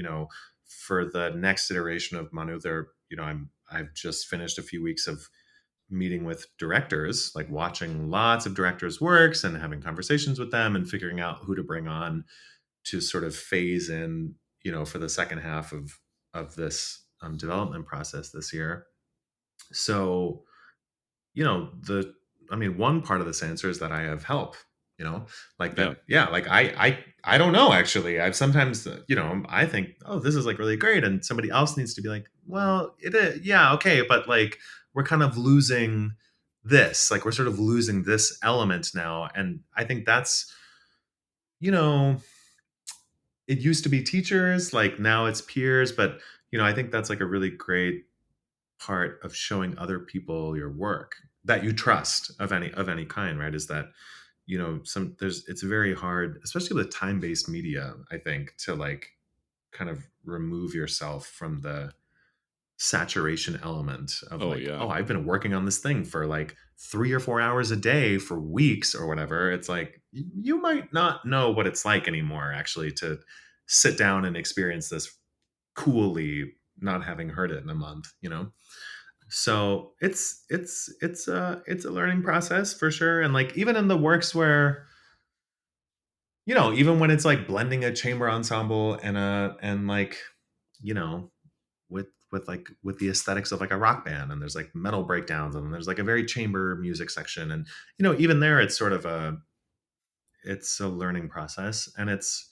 for the next iteration of Manu, I've just finished a few weeks of meeting with directors, like watching lots of directors' works and having conversations with them and figuring out who to bring on to sort of phase in, for the second half of this development process this year. So, the I mean, one part of this answer is that I have help, like Yeah. that. Yeah, like I don't know actually. I've sometimes, I think, oh, this is like really great, and somebody else needs to be like, well, it is, yeah, okay, but like we're kind of losing this, like we're sort of losing this element now, and I think that's, you know, it used to be teachers, like now it's peers, but I think that's like a really great part of showing other people your work that you trust of any kind, right? Is that some there's it's very hard, especially with time-based media, I think, to like kind of remove yourself from the saturation element of Oh, like, yeah. oh, I've been working on this thing for like 3 or 4 hours a day for weeks or whatever. It's like you might not know what it's like anymore actually to sit down and experience this coolly, not having heard it in a month. So it's a learning process for sure. And like even in the works where, even when it's like blending a chamber ensemble and like, you know, with the aesthetics of like a rock band, and there's like metal breakdowns and there's like a very chamber music section. And even there it's sort of a learning process, and it's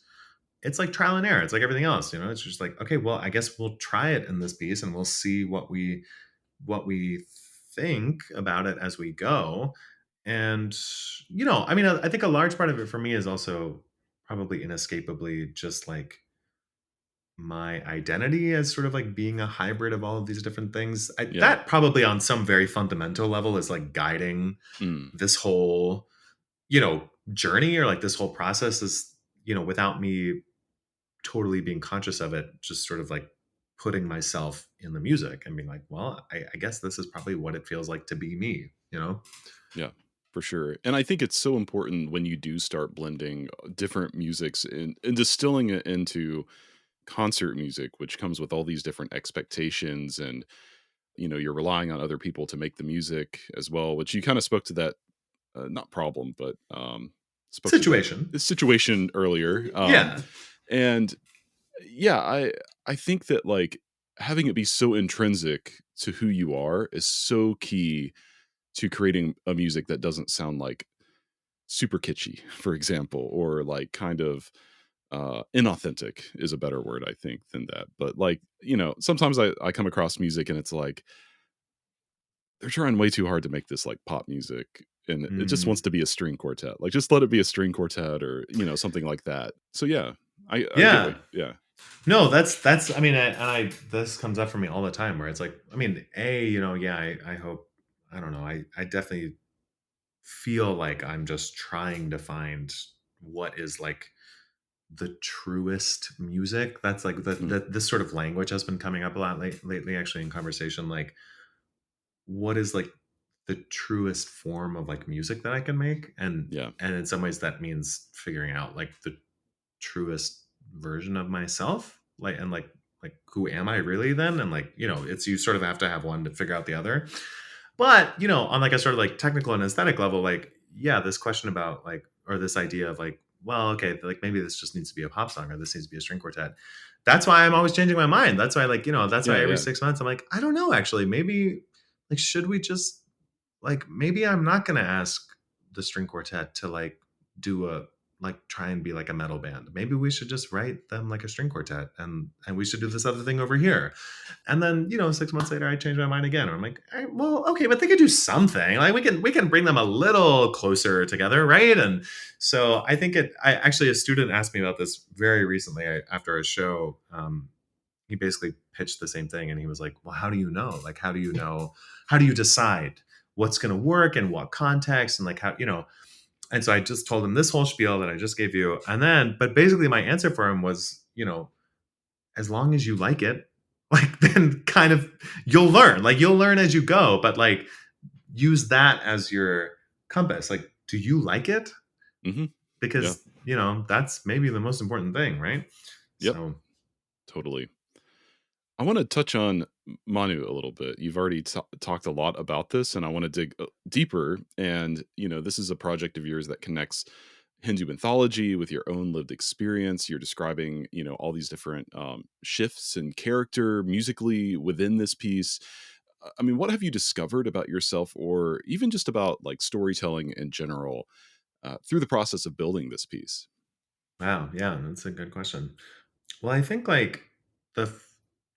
like trial and error. It's like everything else, it's just like, okay, well, I guess we'll try it in this piece and we'll see what we think about it as we go. And I mean, I think a large part of it for me is also probably inescapably just like my identity as sort of like being a hybrid of all of these different things. Yeah. That probably on some very fundamental level is like guiding Mm. this whole journey, or like this whole process is, without me totally being conscious of it, just sort of like putting myself in the music and being like, well, I guess this is probably what it feels like to be me. Yeah, for sure. And I think it's so important when you do start blending different musics and distilling it into concert music, which comes with all these different expectations, and you're relying on other people to make the music as well, which you kind of spoke to that not problem, but spoke to Situation. the situation earlier. Yeah. And yeah, I think that like having it be so intrinsic to who you are is so key to creating a music that doesn't sound like super kitschy, for example, or like kind of inauthentic is a better word, I think, than that. But like, sometimes I come across music and it's like they're trying way too hard to make this like pop music, and it just Mm. wants to be a string quartet. Like just let it be a string quartet or, something like that. So yeah, I get Yeah. what yeah. No, I mean, this comes up for me all the time where it's like, I mean, yeah, I hope, I don't know, I definitely feel like I'm just trying to find what is like the truest music. That's like Mm, this sort of language has been coming up a lot lately, actually, in conversation. Like, what is like the truest form of like music that I can make, yeah. and in some ways that means figuring out like the truest version of myself, like who am I really then, and like, it's, you sort of have to have one to figure out the other. But, on like a sort of like technical and aesthetic level, like, yeah, this question about like, or this idea of like, well, okay, like maybe this just needs to be a pop song or this needs to be a string quartet. That's why I'm always changing my mind. That's why, like, that's why Yeah, every yeah. 6 months I'm like, I don't know, actually, maybe, like, should we just, like, maybe I'm not going to ask the string quartet to like do a, like, try and be like a metal band. Maybe we should just write them like a string quartet, and we should do this other thing over here. And then, 6 months later, I change my mind again. I'm like, well, okay, but they could do something. Like, we can bring them a little closer together, right? And so I think I actually, a student asked me about this very recently, after a show. He basically pitched the same thing, and he was like, well, how do you know? Like, how do you know? How do you decide what's going to work in what context, and like how. And so I just told him this whole spiel that I just gave you, and then, but basically my answer for him was, as long as you like it, like, then kind of you'll learn as you go, but like, use that as your compass. Like, do you like it? Hmm. Yeah. Because, that's maybe the most important thing, right? Yep. So, Totally. I want to touch on Manu a little bit. You've already talked a lot about this, and I want to dig deeper. And, this is a project of yours that connects Hindu mythology with your own lived experience. You're describing, all these different shifts in character musically within this piece. I mean, what have you discovered about yourself, or even just about like storytelling in general, through the process of building this piece? wow, yeah, that's a good question. Well, I think like the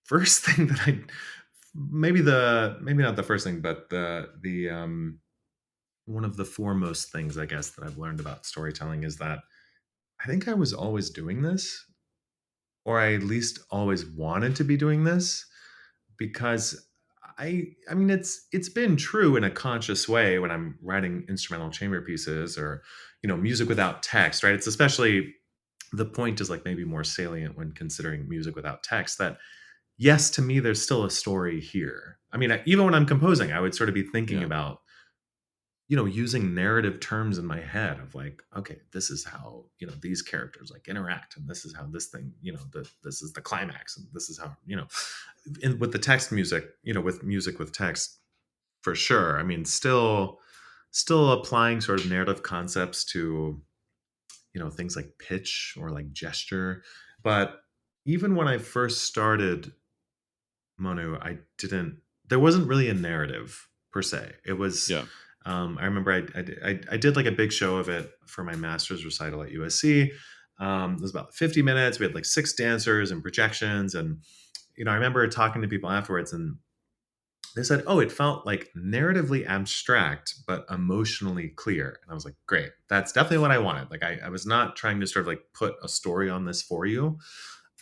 first thing that maybe not the first thing, but the one of the foremost things, I guess, that I've learned about storytelling is that I think I was always doing this, or I at least always wanted to be doing this, because I mean, it's been true in a conscious way when I'm writing instrumental chamber pieces, or, music without text, right? It's especially, the point is like maybe more salient when considering music without text, that yes, to me there's still a story here. I mean, even when I'm composing, I would sort of be thinking Yeah. about, using narrative terms in my head of like, okay, this is how, these characters like interact, and this is how this thing, this is the climax, and this is how, with the text music, with music with text, for sure. I mean, still applying sort of narrative concepts to, things like pitch or like gesture. But even when I first started Monu, there wasn't really a narrative per se. It was, Yeah. I remember I did like a big show of it for my master's recital at USC. It was about 50 minutes. We had like 6 dancers and projections. And, I remember talking to people afterwards, and they said, oh, it felt like narratively abstract, but emotionally clear. And I was like, great. That's definitely what I wanted. Like, I was not trying to sort of like put a story on this for you,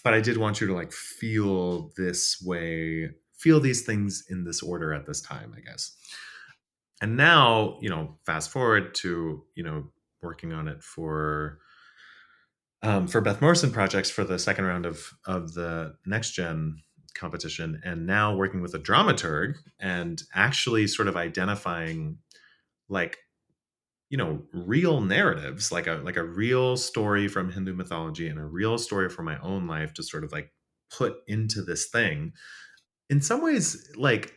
but I did want you to like feel this way, feel these things in this order at this time, I guess. And now, fast forward to, working on it for Beth Morrison Projects for the second round of the next gen competition, and now working with a dramaturg and actually sort of identifying like, real narratives, like a real story from Hindu mythology and a real story from my own life to sort of like put into this thing. in some ways, like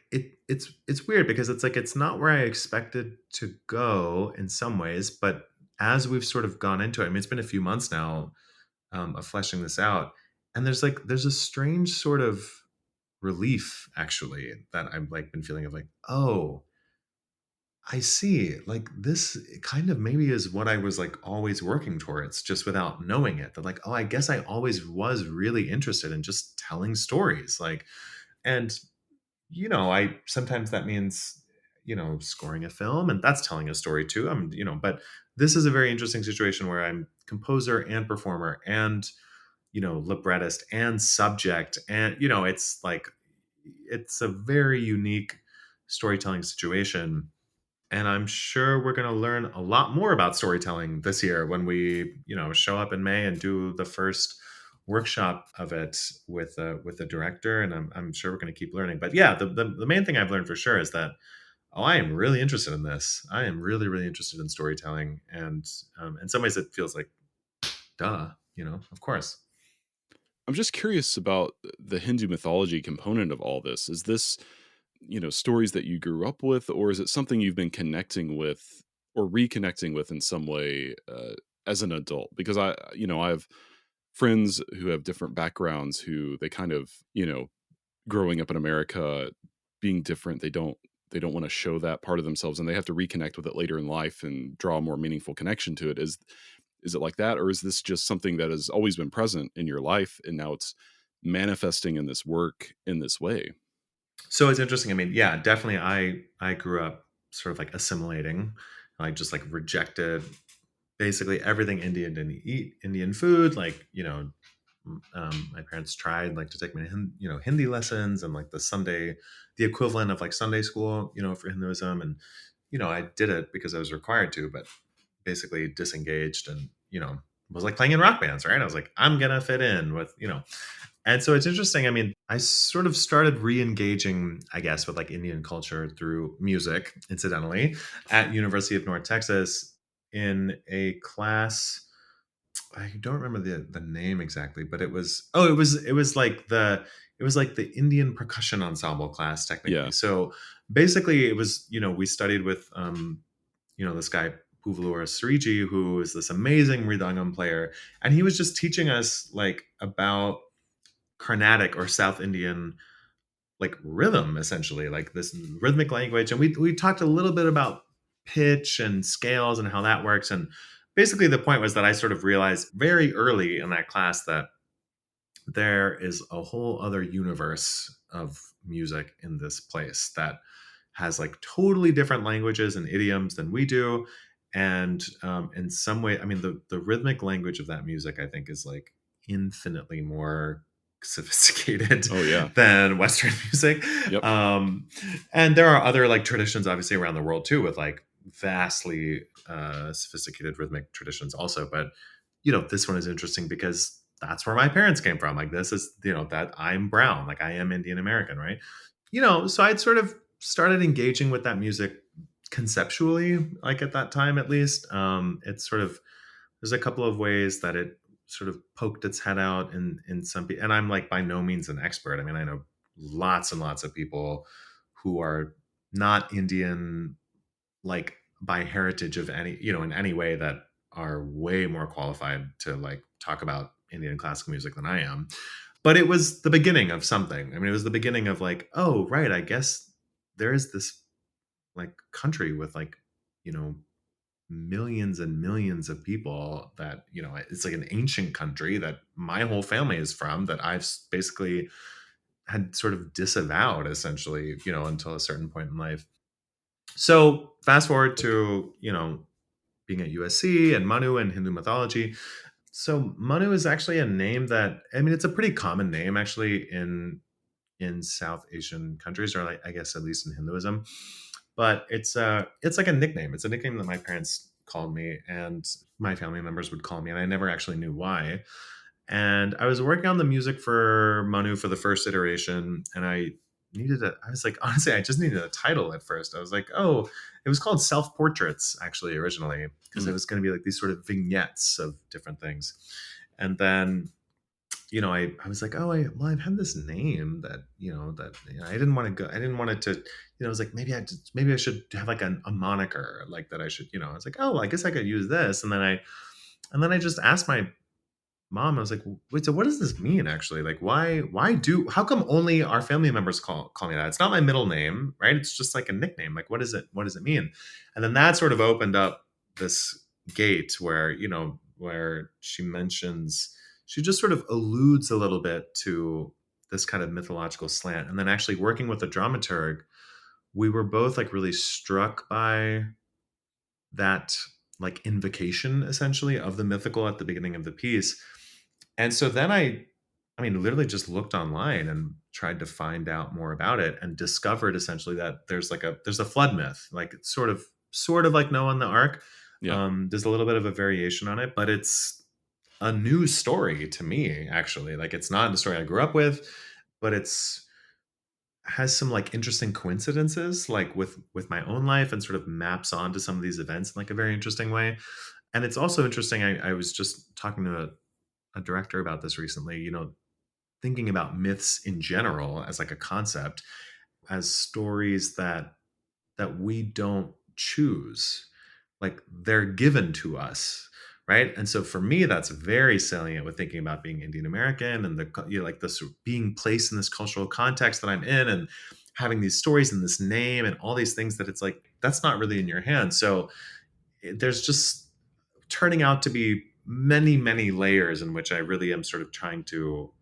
it's weird because it's like it's not where I expected to go in some ways, but as we've sort of gone into it, I mean, it's been a few months now of fleshing this out, and there's a strange sort of relief actually that I've like been feeling of like, oh, I see. Like this kind of maybe is what I was like always working towards, just without knowing it. That like, oh, I guess I always was really interested in just telling stories, like, and I sometimes that means, scoring a film and that's telling a story too. But this is a very interesting situation where I'm composer and performer and, librettist and subject. And, it's like, it's a very unique storytelling situation. And I'm sure we're going to learn a lot more about storytelling this year when we, show up in May and do the first workshop of it with the director. And I'm sure we're going to keep learning. But yeah, the main thing I've learned for sure is that, oh, I am really interested in this. I am really, really interested in storytelling. And in some ways, it feels like, duh, of course. I'm just curious about the Hindu mythology component of all this. Is this, stories that you grew up with, or is it something you've been connecting with or reconnecting with in some way as an adult? Because I have friends who have different backgrounds who they kind of, growing up in America, being different, they don't want to show that part of themselves, and they have to reconnect with it later in life and draw a more meaningful connection to it. Is it like that, or is this just something that has always been present in your life and now it's manifesting in this work in this way? So it's interesting. I mean, yeah, definitely. I grew up sort of like assimilating, like just like rejected basically everything Indian, didn't eat Indian food. Like, my parents tried like to take me to Hindi lessons and like the equivalent of like Sunday school, for Hinduism. And, I did it because I was required to, but basically disengaged and, was like playing in rock bands, right? I was like, I'm going to fit in with, and so it's interesting. I mean, I sort of started re-engaging, I guess, with like Indian culture through music, incidentally, at University of North Texas in a class. I don't remember the name exactly, but it was like the Indian percussion ensemble class technically. Yeah. So basically, it was we studied with this guy Puvalur Sriji, who is this amazing mridangam player, and he was just teaching us like about Carnatic or South Indian like rhythm, essentially, like this rhythmic language. And we talked a little bit about pitch and scales and how that works. And basically the point was that I sort of realized very early in that class that there is a whole other universe of music in this place that has like totally different languages and idioms than we do. And in some way, I mean, the rhythmic language of that music, I think, is like infinitely more sophisticated Oh yeah. than Western music. Yep. And there are other like traditions, obviously, around the world too, with like vastly sophisticated rhythmic traditions also. But this one is interesting because that's where my parents came from. Like this is, that I'm brown, like I am Indian American, right? So I'd sort of started engaging with that music conceptually, like at that time at least. It's sort of there's a couple of ways that it sort of poked its head out in some people, and I'm like by no means an expert. I mean, I know lots and lots of people who are not Indian, like by heritage of any, in any way, that are way more qualified to like talk about Indian classical music than I am. But it was the beginning of something. I mean, it was the beginning of like, oh, right, I guess there is this like country with like, you know, millions and millions of people that, it's like an ancient country that my whole family is from, that I've basically had sort of disavowed essentially, until a certain point in life. So fast forward to, being at USC and Manu and Hindu mythology. So Manu is actually a name that, I mean, it's a pretty common name actually in South Asian countries, or like I guess at least in Hinduism. But it's like a nickname. It's a nickname that my parents called me and my family members would call me, and I never actually knew why. And I was working on the music for Manu for the first iteration, and I was like, honestly, I just needed a title at first. I was like, oh, it was called Self Portraits actually originally, because it Mm. was going to be like these sort of vignettes of different things. And then I was like, oh, I've had this name that, I didn't want to go, I didn't want it to, I was like, maybe I should have like a moniker like that I should, I was like, oh, I guess I could use this. And then I just asked my mom, I was like, wait, so what does this mean actually? Like, how come only our family members call me that? It's not my middle name, right? It's just like a nickname. Like, what does it mean? And then that sort of opened up this gate where, where she just sort of alludes a little bit to this kind of mythological slant. And then actually working with the dramaturg, we were both like really struck by that like invocation essentially of the mythical at the beginning of the piece. And so then I mean, literally just looked online and tried to find out more about it and discovered essentially that there's a flood myth, like it's sort of like Noah and the Ark. Yeah. There's a little bit of a variation on it, but it's a new story to me, actually. Like it's not a story I grew up with, but it's has some like interesting coincidences, like with my own life, and sort of maps onto some of these events in like a very interesting way. And it's also interesting. I was just talking to a director about this recently. Thinking about myths in general as like a concept, as stories that we don't choose, like they're given to us, right? And so for me that's very salient with thinking about being Indian American and like this being placed in this cultural context that I'm in, and having these stories and this name and all these things, that it's like that's not really in your hands. So there's just turning out to be many, many layers in which I really am sort of trying to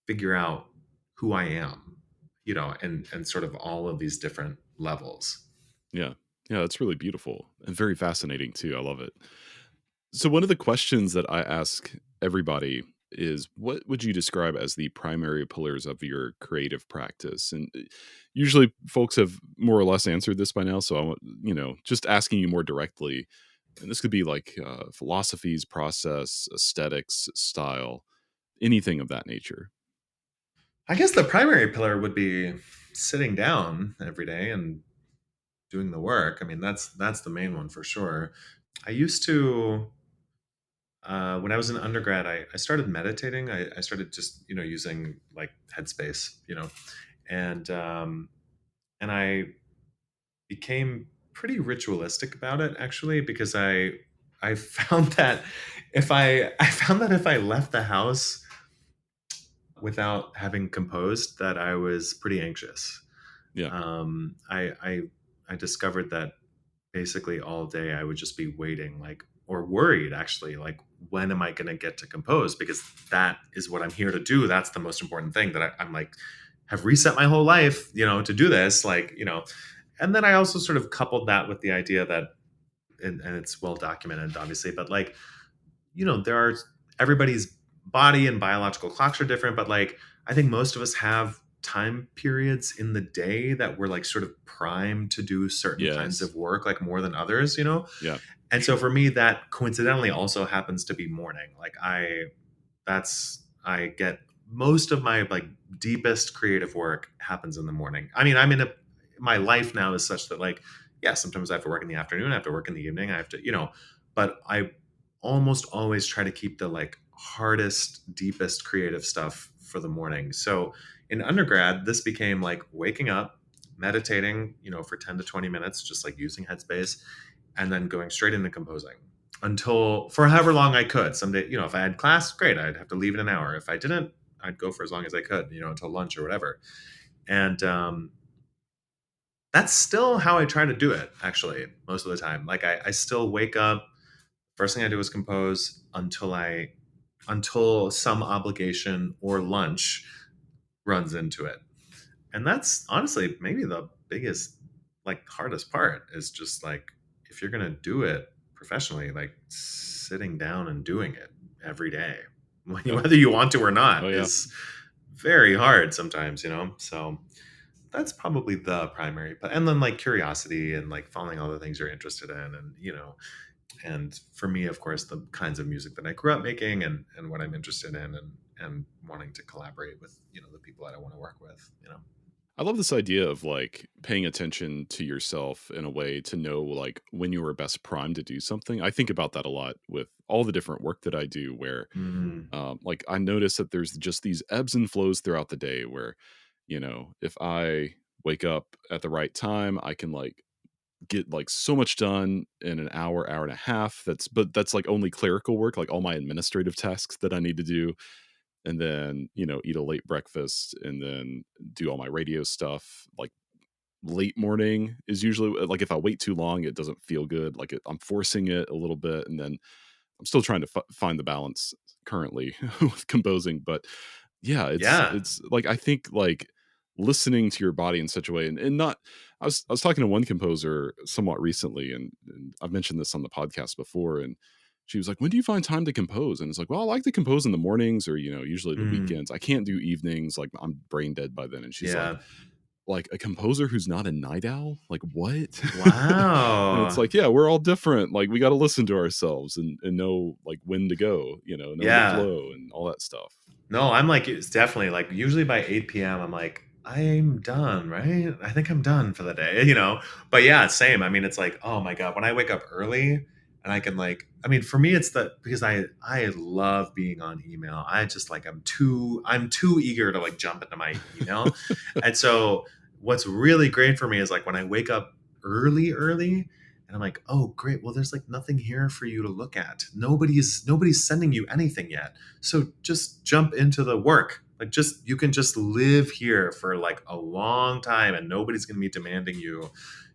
figure out who I am, and sort of all of these different levels. Yeah. Yeah, that's really beautiful and very fascinating too. I love it. So one of the questions that I ask everybody is, what would you describe as the primary pillars of your creative practice? And usually folks have more or less answered this by now, so I want, just asking you more directly. And this could be like philosophies, process, aesthetics, style, anything of that nature. I guess the primary pillar would be sitting down every day and doing the work. I mean, that's the main one for sure. I used to when I was in undergrad, I started meditating. I started just using like Headspace, and I became pretty ritualistic about it actually, because I found that if I left the house without having composed, that I was pretty anxious. Yeah. I discovered that basically all day I would just be waiting, like, or worried actually, like, when am I going to get to compose? Because that is what I'm here to do. That's the most important thing, that I'm like, have reset my whole life, to do this, like, and then I also sort of coupled that with the idea that, and it's well documented, obviously, but like, there are, everybody's body and biological clocks are different, but like, I think most of us have time periods in the day that we're like sort of primed to do certain kinds Yes. of work, like more than others, Yeah. and so for me, that coincidentally also happens to be morning. Like I get most of my like deepest creative work happens in the morning. I mean, my life now is such that like, yeah, sometimes I have to work in the afternoon, I have to work in the evening, I have to, but I almost always try to keep the like hardest, deepest creative stuff for the morning. So in undergrad, this became like waking up, meditating, for 10 to 20 minutes, just like using Headspace, and then going straight into composing until, for however long I could. Someday, if I had class, great, I'd have to leave in an hour. If I didn't, I'd go for as long as I could, until lunch or whatever. And that's still how I try to do it, actually, most of the time. Like I still wake up, first thing I do is compose until some obligation or lunch runs into it. And that's honestly maybe the biggest, like, hardest part, is just like, if you're going to do it professionally, like sitting down and doing it every day, whether you want to or Oh not, yeah. is very hard sometimes, So that's probably the primary, but, and then like curiosity and like following all the things you're interested in, and, and for me, of course, the kinds of music that I grew up making, and what I'm interested in, and wanting to collaborate with, the people that I want to work with. I love this idea of like paying attention to yourself in a way to know like when you are best primed to do something. I think about that a lot with all the different work that I do, where Mm, like I notice that there's just these ebbs and flows throughout the day where, if I wake up at the right time, I can like get like so much done in an hour, hour and a half. That's like only clerical work, like all my administrative tasks that I need to do. And then, eat a late breakfast and then do all my radio stuff. Like late morning is usually like if I wait too long, it doesn't feel good. Like I'm forcing it a little bit. And then I'm still trying to find the balance currently with composing. But yeah, yeah. it's like I think like listening to your body in such a way, and not. I was talking to one composer somewhat recently, and I've mentioned this on the podcast before, and she was like, "When do you find time to compose?" And it's like, "Well, I like to compose in the mornings, or usually the Mm, weekends. I can't do evenings; like I'm brain dead by then." And she's yeah. like a composer who's not a night owl, like what? And it's Wow. like, yeah, we're all different. Like we got to listen to ourselves and know like when to go, know the Yeah. flow and all that stuff. No, I'm like, it's definitely like usually by 8 p.m. I'm like, I'm done, right? I think I'm done for the day, But yeah, same. I mean, it's like, oh my God, when I wake up early and I can like, I mean, for me, it's because I love being on email. I just like, I'm too eager to like jump into my email. And so what's really great for me is like when I wake up early and I'm like, oh, great. Well, there's like nothing here for you to look at. Nobody's sending you anything yet. So just jump into the work. Like you can just live here for like a long time and nobody's going to be demanding you.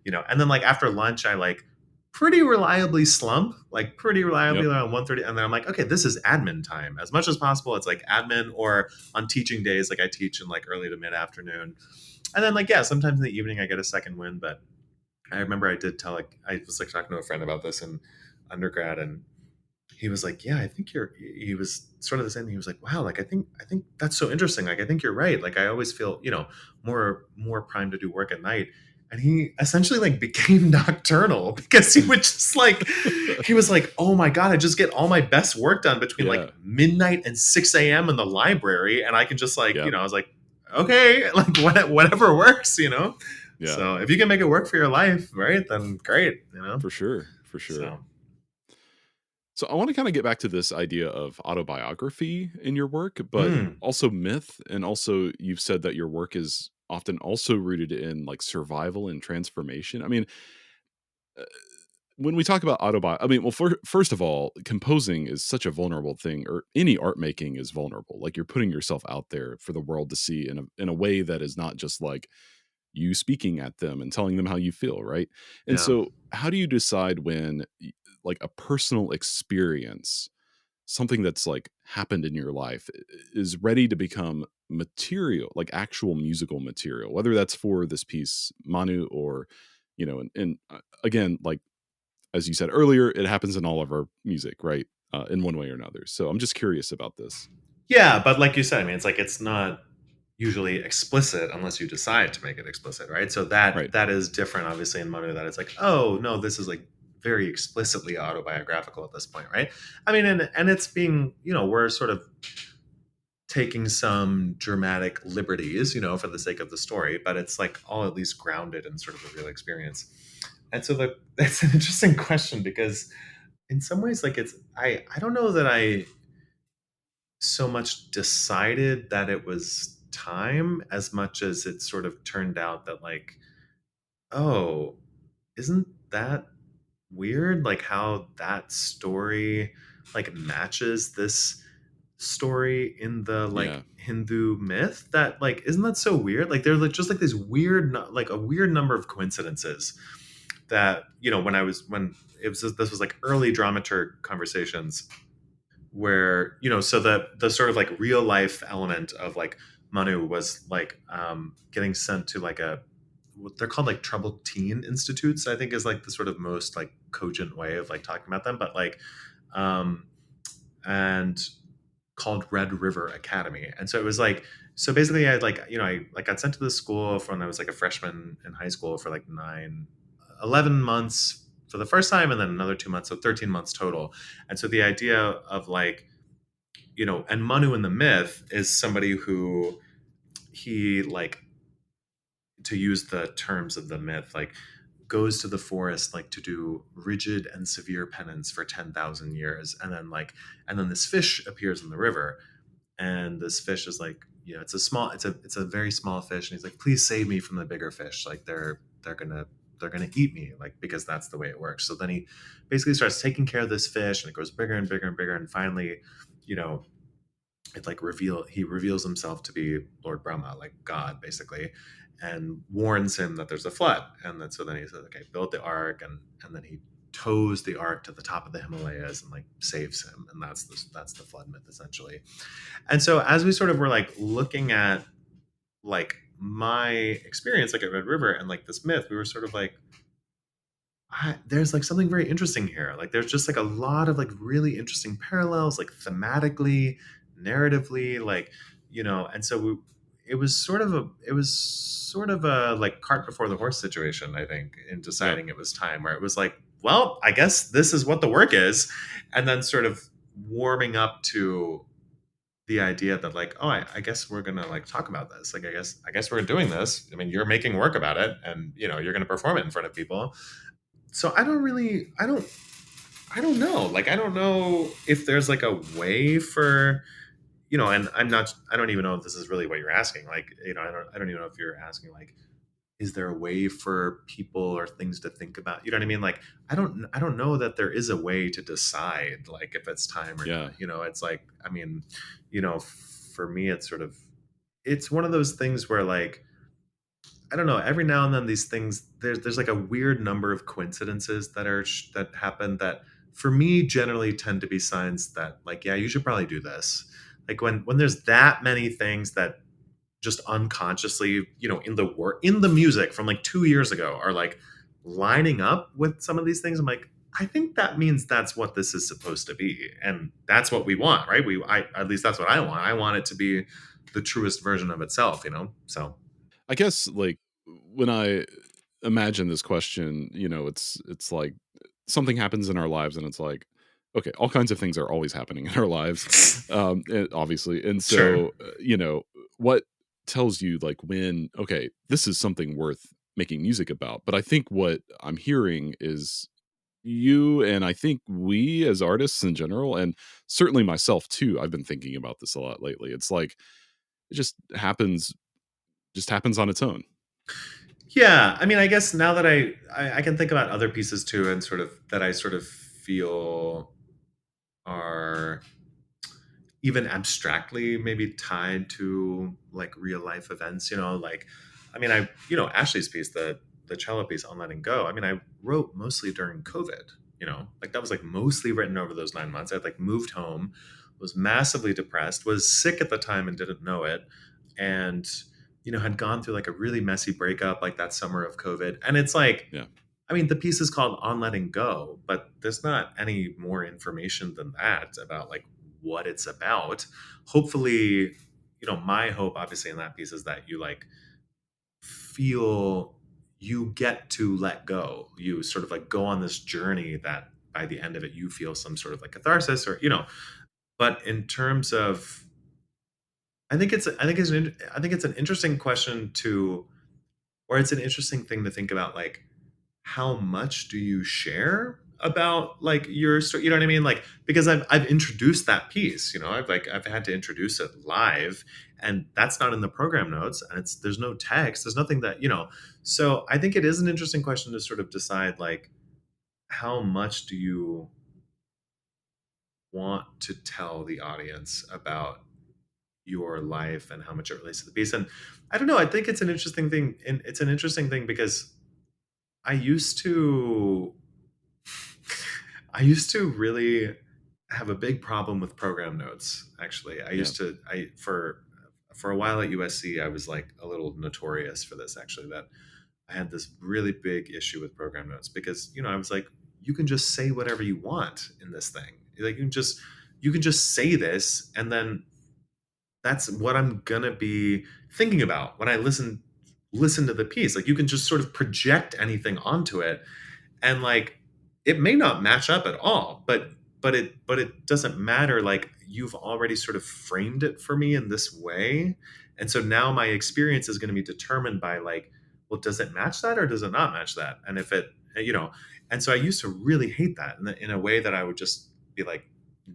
And then like after lunch, I like pretty reliably slump, like pretty reliably Yep. around 1:30. And then I'm like, okay, this is admin time. As much as possible, it's like admin, or on teaching days, like I teach in like early to mid afternoon. And then like, yeah, sometimes in the evening I get a second wind. But I remember I did tell, like, I was like talking to a friend about this in undergrad, and he was like, "Yeah, I think he was sort of the same. He was like, "Wow, like I think that's so interesting. Like I think you're right. Like I always feel, more primed to do work at night." And he essentially like became nocturnal because he would just like he was like, "Oh my God, I just get all my best work done between like Yeah. midnight and 6 a.m. in the library, and I can just like, Yep. I was like, okay, like whatever works. Yeah. So if you can make it work for your life, right, then great. For sure. For sure. So So I want to kind of get back to this idea of autobiography in your work, but mm, also myth. And also you've said that your work is often also rooted in like survival and transformation. I mean, uh, when we talk about I mean, well, first of all, composing is such a vulnerable thing, or any art making is vulnerable. Like you're putting yourself out there for the world to see in a way that is not just like you speaking at them and telling them how you feel, right? And yeah. so, how do you decide when, like, a personal experience, something that's like happened in your life, is ready to become material, like actual musical material, whether that's for this piece, Manu, or, and again, like as you said earlier, it happens in all of our music, right? In one way or another. So I'm just curious about this. Yeah, but like you said, I mean, it's like it's not usually explicit unless you decide to make it explicit, right? So that Right. that is different, obviously, in Manu. That it's like, oh no, this is like very explicitly autobiographical at this point, right? I mean, and it's being, we're sort of taking some dramatic liberties, for the sake of the story, but it's like all at least grounded in sort of a real experience. And so that's an interesting question because in some ways, like I don't know that I so much decided that it was time as much as it sort of turned out that like, oh, isn't that weird? Like how that story like matches this story in the like Yeah. Hindu myth, that like, isn't that so weird? Like there's like just like this weird like a weird number of coincidences that, when it was this was like early dramaturg conversations where, so the sort of like real life element of like Manu was like getting sent to like a, what they're called, like troubled teen institutes, I think is like the sort of most like cogent way of like talking about them, but like um and called Red River Academy. And so it was like, so basically I like, I like got sent to this school when I was like a freshman in high school for like 11 months for the first time, and then another 2 months, so 13 months total. And so the idea of like, and Manu in the myth is somebody who he like to use the terms of the myth, like goes to the forest like to do rigid and severe penance for 10,000 years, and then this fish appears in the river, and this fish is like, it's a very small fish, and he's like, please save me from the bigger fish, like they're gonna eat me, like, because that's the way it works. So then he basically starts taking care of this fish, and it grows bigger and bigger and bigger, and finally, you know, he reveals himself to be Lord Brahma, like God, basically, and warns him that there's a flood. And then so then he says, okay, build the ark, and then he tows the ark to the top of the Himalayas and like saves him, and that's the flood myth, essentially. And so as we sort of were like looking at like my experience like at Red River and like this myth, we were sort of like, there's like something very interesting here. Like there's just like a lot of like really interesting parallels, like thematically, narratively, like, and so it was sort of a like cart before the horse situation, I think, in deciding it was time, where it was like, well, I guess this is what the work is. And then sort of warming up to the idea that like, oh, I guess we're gonna like talk about this. Like, I guess we're doing this. I mean, you're making work about it, and you're gonna perform it in front of people. So I don't know. Like, I don't know if there's like a way for, and I don't even know if this is really what you're asking. Like, I don't even know if you're asking like, is there a way for people or things to think about? You know what I mean? Like, I don't know that there is a way to decide like if it's time or not. It's like, I mean, for me, it's one of those things where like, I don't know, every now and then these things, there's like a weird number of coincidences that happen that for me generally tend to be signs that like, yeah, you should probably do this. Like when there's that many things that just unconsciously, in the music from like 2 years ago are like lining up with some of these things, I'm like, I think that means that's what this is supposed to be, and that's what we want, right? At least that's what I want. I want it to be the truest version of itself, So I guess like when I imagine this question, it's like something happens in our lives, and it's like, okay, all kinds of things are always happening in our lives, obviously, and so Sure. What tells you like when, okay, this is something worth making music about? But I think what I'm hearing is you, and I think we as artists in general, and certainly myself too, I've been thinking about this a lot lately. It's like it just happens on its own. Yeah, I mean, I guess now that I can think about other pieces too, and sort of that I sort of feel are even abstractly maybe tied to like real life events, like, I mean, Ashley's piece, the cello piece on Letting Go, I mean, I wrote mostly during COVID, like that was like mostly written over those 9 months. I'd like moved home, was massively depressed, was sick at the time and didn't know it, and had gone through like a really messy breakup like that summer of COVID. And it's like, Yeah. I mean, the piece is called On Letting Go, but there's not any more information than that about like what it's about. Hopefully, my hope obviously in that piece is that you like feel you get to let go. You sort of like go on this journey that by the end of it, you feel some sort of like catharsis, or, but in terms of, I think it's an interesting question or it's an interesting thing to think about, like, how much do you share about like your story? You know what I mean? Like, because I've introduced that piece, I've had to introduce it live, and that's not in the program notes, and there's no text, there's nothing that, so I think it is an interesting question to sort of decide like, how much do you want to tell the audience about your life and how much it relates to the piece. And I don't know, I think it's an interesting thing. And it's an interesting thing because I used to really have a big problem with program notes. Actually, for a while at USC, I was like a little notorious for this, actually, that I had this really big issue with program notes because, I was like, you can just say whatever you want in this thing. Like, you can just say this, and then that's what I'm gonna be thinking about when I listen to the piece. Like, you can just sort of project anything onto it, and like it may not match up at all, but it doesn't matter. Like, you've already sort of framed it for me in this way, and so now my experience is going to be determined by like well, does it match that or does it not match that? And if it, and so I used to really hate that in a way that I would just be like,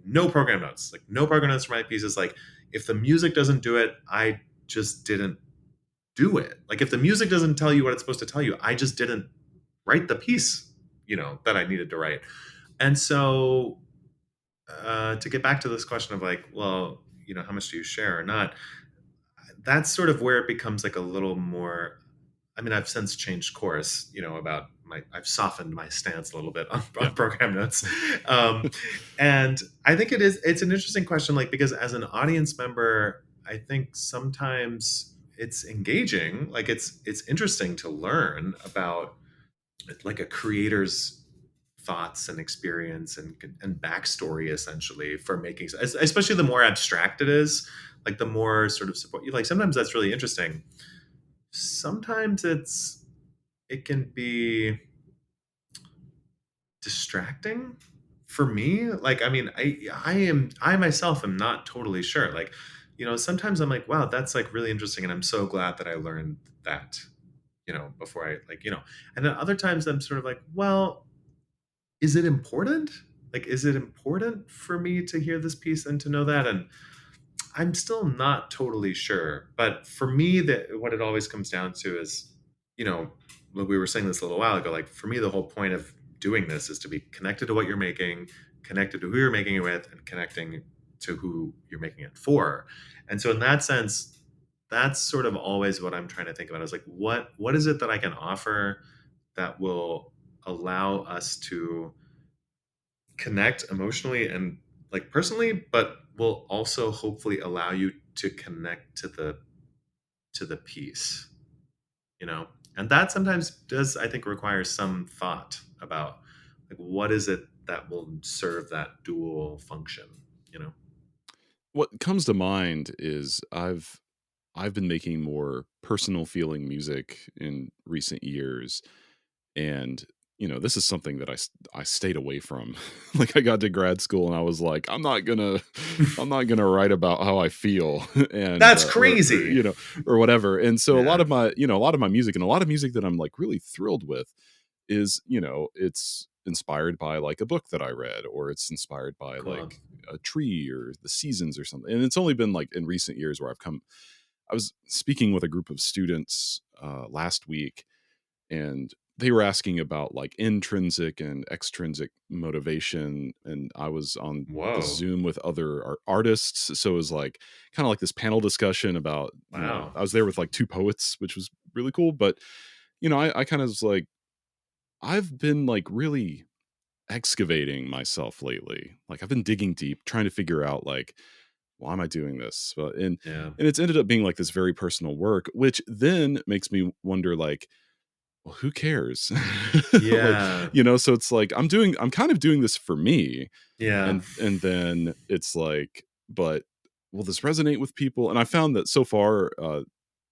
no program notes, like no program notes for my pieces. Like if the music doesn't do it, I just didn't do it. Like if the music doesn't tell you what it's supposed to tell you, I just didn't write the piece, that I needed to write. And so to get back to this question of like, well, how much do you share or not? That's sort of where it becomes like a little more. I mean, I've since changed course, about I've softened my stance a little bit on Yeah. program notes. And I think it's an interesting question, like, because as an audience member, I think sometimes it's engaging, like it's interesting to learn about like a creator's thoughts and experience and backstory essentially for making, especially the more abstract it is, like the more sort of support you like. Sometimes that's really interesting. Sometimes it can be distracting for me. Like, I mean, I myself am not totally sure. Like, sometimes I'm like, wow, that's like really interesting. And I'm so glad that I learned that, before I like, and then other times I'm sort of like, well, is it important? Like, is it important for me to hear this piece and to know that? And I'm still not totally sure. But for me, that what it always comes down to is, we were saying this a little while ago, like for me, the whole point of doing this is to be connected to what you're making, connected to who you're making it with, and connecting to who you're making it for. And so in that sense, that's sort of always what I'm trying to think about is like, what is it that I can offer that will allow us to connect emotionally and like personally, but will also hopefully allow you to connect to the piece, and that sometimes does, I think, require some thought about like what is it that will serve that dual function, What comes to mind is I've been making more personal feeling music in recent years, and this is something that I stayed away from. Like I got to grad school and I was like, I'm not gonna write about how I feel, and That's or crazy. or whatever. And so a lot Yeah. of my music, and a lot of music that I'm like really thrilled with is, it's inspired by like a book that I read, or it's inspired by Cool. like a tree or the seasons or something. And it's only been like in recent years where I was speaking with a group of students last week, and they were asking about like intrinsic and extrinsic motivation, and I was on the Whoa. Zoom with other artists, so it was like kind of like this panel discussion about, Wow. I was there with like two poets, which was really cool. But I kind of was like, I've been like really excavating myself lately. Like I've been digging deep, trying to figure out like, why am I doing this? Yeah. And it's ended up being like this very personal work, which then makes me wonder like, well, who cares? Like, Yeah. so it's like I'm kind of doing this for me. Yeah. And then it's like, but will this resonate with people? And I found that so far,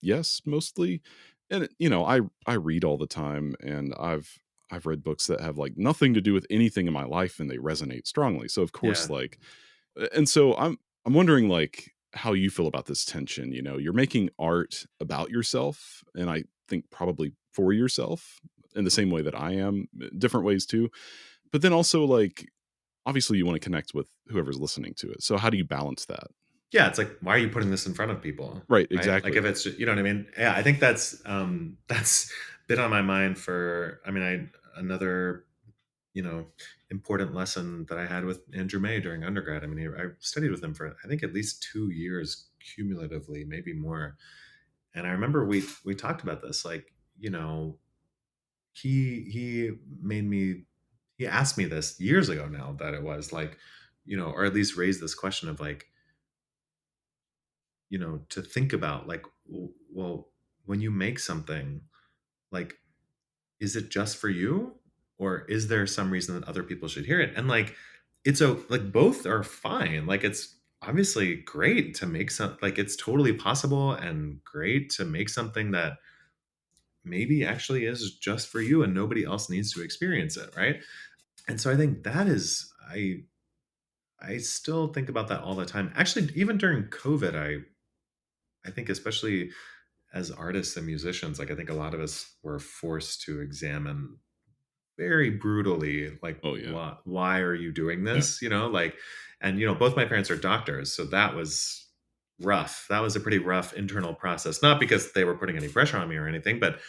yes, mostly. And I read all the time, and I've read books that have like nothing to do with anything in my life, and they resonate strongly. So of Yeah. course, like, and so I'm wondering like how you feel about this tension. You're making art about yourself, and I think probably for yourself in the same way that I am, different ways too. But then also like, obviously you want to connect with whoever's listening to it. So how do you balance that? Yeah, it's like, why are you putting this in front of people? Right, Right? Like exactly. if it's you know what I mean? Yeah, I think that's been on my mind for, I mean, another, you know, important lesson that I had with Andrew May during undergrad. I mean, I studied with him for I think at least 2 years cumulatively, maybe more. And I remember we talked about this, like, he made me he asked me this years ago now that it was like, or at least raised this question of like, to think about like, well, when you make something, like, is it just for you, or is there some reason that other people should hear it? And like, it's like both are fine. Like, it's obviously great to make some, like, it's totally possible and great to make something that maybe actually is just for you and nobody else needs to experience it, right? And so I think that is, I still think about that all the time. Actually, even during COVID, I think especially as artists and musicians, like I think a lot of us were forced to examine very brutally, like, Oh yeah. why are you doing Yeah. this? Like, and both my parents are doctors, so that was rough. That was a pretty rough internal process. Not because they were putting any pressure on me or anything, but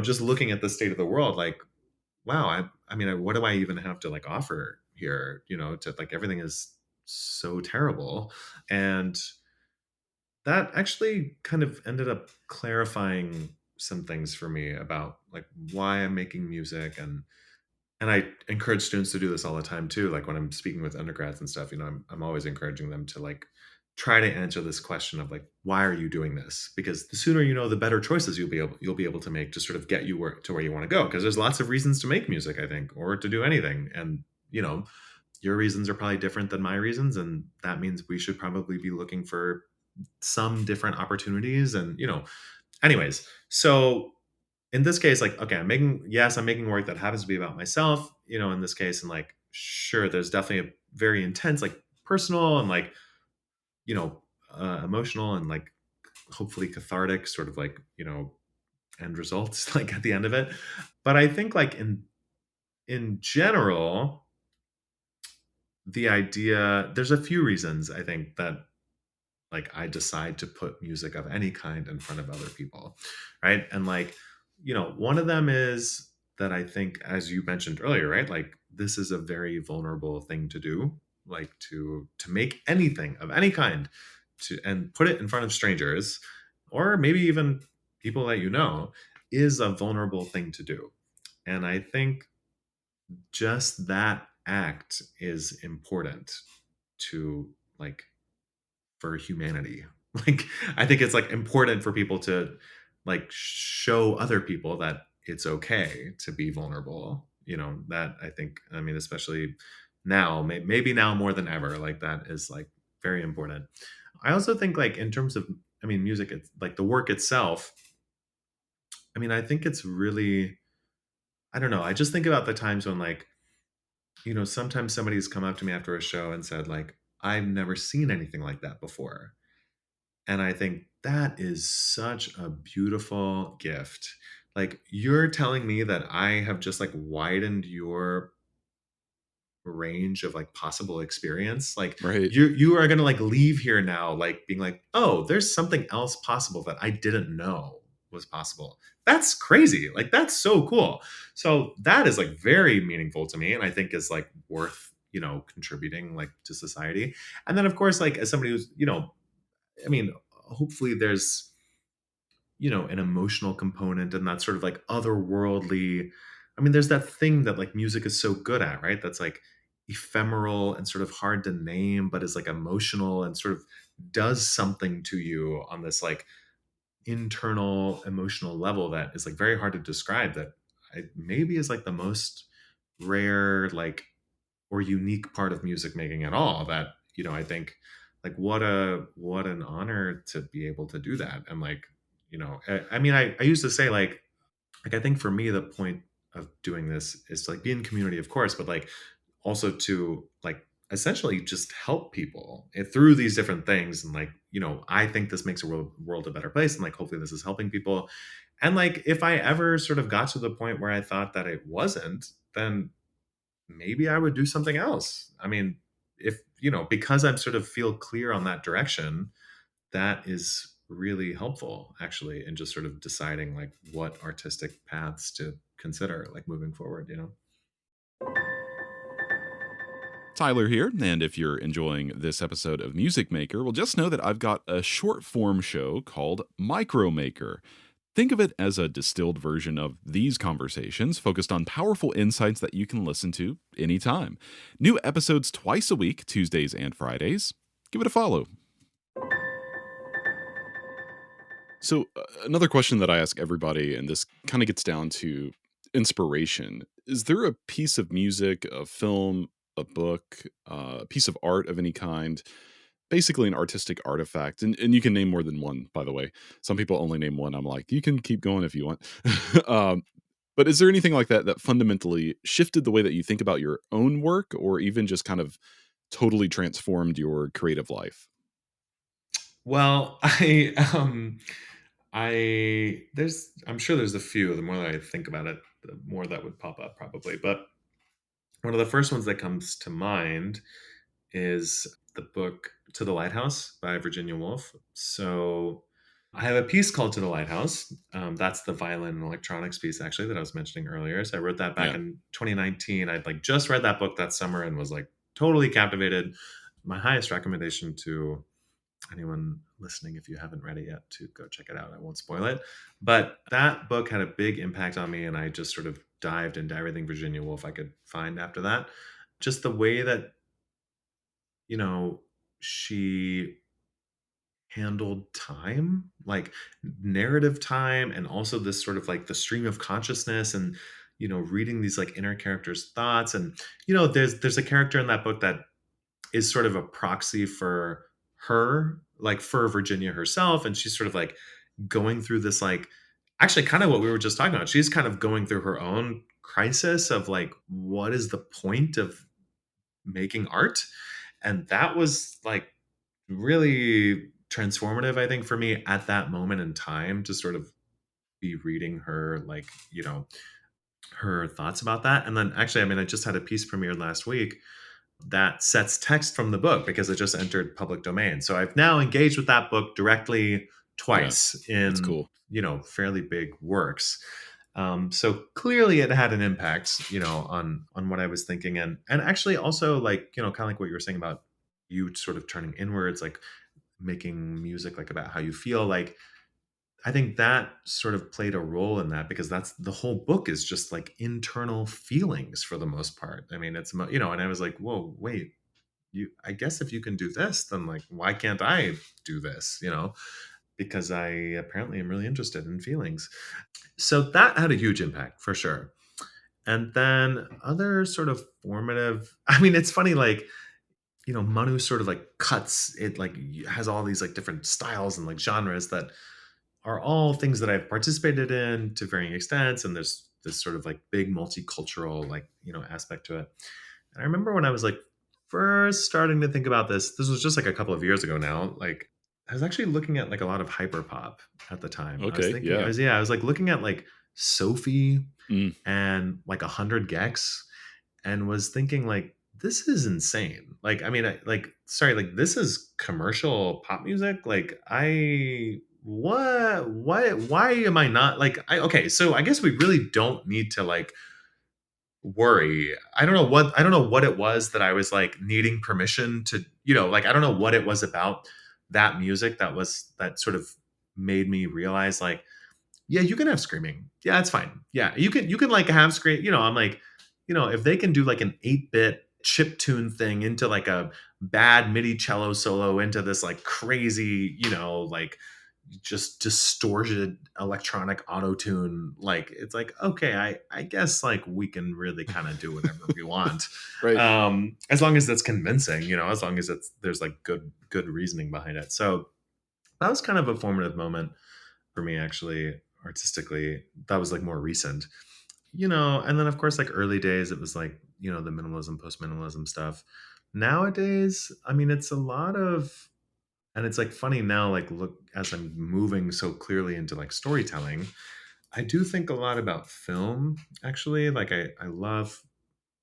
just looking at the state of the world, like, wow, I mean, what do I even have to like offer here? To like everything is so terrible, and that actually kind of ended up clarifying some things for me about like why I'm making music. And I encourage students to do this all the time too. Like when I'm speaking with undergrads and stuff, I'm always encouraging them to like try to answer this question of like, why are you doing this? Because the sooner you know, the better choices you'll be able to make to sort of get you to where you want to go. Because there's lots of reasons to make music, I think, or to do anything. And your reasons are probably different than my reasons, and that means we should probably be looking for some different opportunities. And anyways, so in this case, like, okay, I'm making work that happens to be about myself, in this case. And like, sure, there's definitely a very intense, like personal and like, you know, emotional and like hopefully cathartic sort of like, end results like at the end of it. But I think like in general, the idea, there's a few reasons I think that like I decide to put music of any kind in front of other people, right? And like, one of them is that I think, as you mentioned earlier, right? Like this is a very vulnerable thing to do, like to make anything of any kind to and put it in front of strangers or maybe even people that is a vulnerable thing to do. And I think just that act is important to like for humanity. Like I think it's like important for people to like show other people that it's okay to be vulnerable. That I think, I mean, especially now, maybe now more than ever, like that is like very important. I also think like in terms of, I mean, music, it's like the work itself. I mean, I think it's really, I don't know. I just think about the times when like, sometimes somebody's come up to me after a show and said like, I've never seen anything like that before. And I think that is such a beautiful gift. Like you're telling me that I have just like widened your range of like possible experience. Like Right. you are going to like leave here now like being like, "Oh, there's something else possible that I didn't know was possible." That's crazy. Like that's so cool. So that is like very meaningful to me and I think is like worth, contributing like to society. And then of course like as somebody who's, I mean, hopefully there's, an emotional component and that sort of like otherworldly. I mean, there's that thing that like music is so good at, right? That's like ephemeral and sort of hard to name, but is like emotional and sort of does something to you on this like internal emotional level that is like very hard to describe. That maybe is like the most rare, like or unique part of music making at all. That I think like what an honor to be able to do that. And like I mean I used to say like I think for me the point of doing this is to like be in community, of course, but like also to like essentially just help people through these different things. And like I think this makes a world a better place, and like hopefully this is helping people. And like if I ever sort of got to the point where I thought that it wasn't, then maybe I would do something else. I mean, if, because I'm sort of feel clear on that direction, that is really helpful actually in just sort of deciding like what artistic paths to consider like moving forward. Tyler here, and if you're enjoying this episode of Music Maker, well, just know that I've got a short form show called Micro Maker. Think of it as a distilled version of these conversations focused on powerful insights that you can listen to anytime. New episodes twice a week, Tuesdays and Fridays. Give it a follow. So, another question that I ask everybody, and this kind of gets down to inspiration. Is there a piece of music, a film, a book, a piece of art of any kind, basically an artistic artifact? And you can name more than one, by the way. Some people only name one. I'm like, you can keep going if you want. um, but is there anything like that that fundamentally shifted the way that you think about your own work, or even just kind of totally transformed your creative life? Well, I'm sure there's a few. The more that I think about it, the more that would pop up probably. But one of the first ones that comes to mind is the book To the Lighthouse by Virginia Woolf. So I have a piece called To the Lighthouse. That's the violin and electronics piece actually that I was mentioning earlier. So I wrote that back Yeah. in 2019. I'd like just read that book that summer and was like totally captivated. My highest recommendation to anyone listening, if you haven't read it yet, to go check it out. I won't spoil it. But that book had a big impact on me, and I just sort of dived into everything Virginia Woolf I could find after that. Just the way that, you know, she handled time, like narrative time, and also this sort of like the stream of consciousness and, reading these like inner characters' thoughts. And, there's a character in that book that is sort of a proxy for her, like for Virginia herself. And she's sort of like going through this, like, actually, kind of what we were just talking about. She's kind of going through her own crisis of like, what is the point of making art? And that was like really transformative, I think, for me at that moment in time to sort of be reading her, like, her thoughts about that. And then actually, I mean, I just had a piece premiered last week that sets text from the book because it just entered public domain. So I've now engaged with that book directly Yeah. twice That's in, cool. fairly big works. So clearly it had an impact, on what I was thinking. And actually also like, kind of like what you were saying about you sort of turning inwards, like making music, like about how you feel. Like, I think that sort of played a role in that because that's the whole book is just like internal feelings for the most part. I mean, and I was like, whoa, wait, I guess if you can do this, then like, why can't I do this? Because I apparently am really interested in feelings. So that had a huge impact for sure. And then other sort of formative, I mean, it's funny, like, Manu sort of like cuts it, like has all these like different styles and like genres that are all things that I've participated in to varying extents. And there's this sort of like big multicultural, like, aspect to it. And I remember when I was like first starting to think about this was just like a couple of years ago now. Like, I was actually looking at like a lot of hyperpop at the time. I was Okay. thinking, Yeah. I was like looking at like Sophie Mm. and like 100 Gex and was thinking like, this is insane. Like, I mean, sorry, like this is commercial pop music. Like, why am I not like, okay, so I guess we really don't need to like worry. I don't know what it was that I was like needing permission to, like, I don't know what it was about that music that sort of made me realize like, yeah, you can have screaming. Yeah, it's fine. Yeah, you can like have scream. I'm like, if they can do like an 8-bit chip tune thing into like a bad MIDI cello solo into this like crazy, like just distorted electronic auto tune, like it's like, okay, I guess like we can really kind of do whatever we want, Right. as long as it's convincing, as long as there's like good reasoning behind it. So that was kind of a formative moment for me, actually, artistically. That was like more recent, and then of course like early days it was like, the minimalism, post minimalism stuff. Nowadays, I mean, it's a lot of, and it's like funny now, like look, as I'm moving so clearly into like storytelling, I do think a lot about film, actually. Like, I love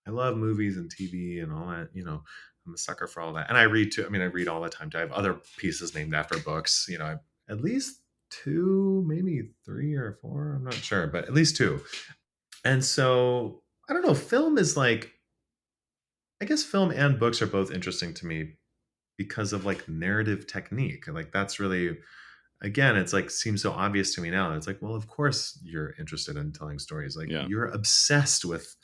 movies and TV and all that, I'm a sucker for all that. And I read too. I mean, I read all the time too. I have other pieces named after books, at least two, maybe three or four, I'm not sure, but at least two. And so I don't know, film is like, I guess film and books are both interesting to me because of like narrative technique. Like, that's really, again, it's like seems so obvious to me now. It's like, well, of course you're interested in telling stories. Like, Yeah. you're obsessed with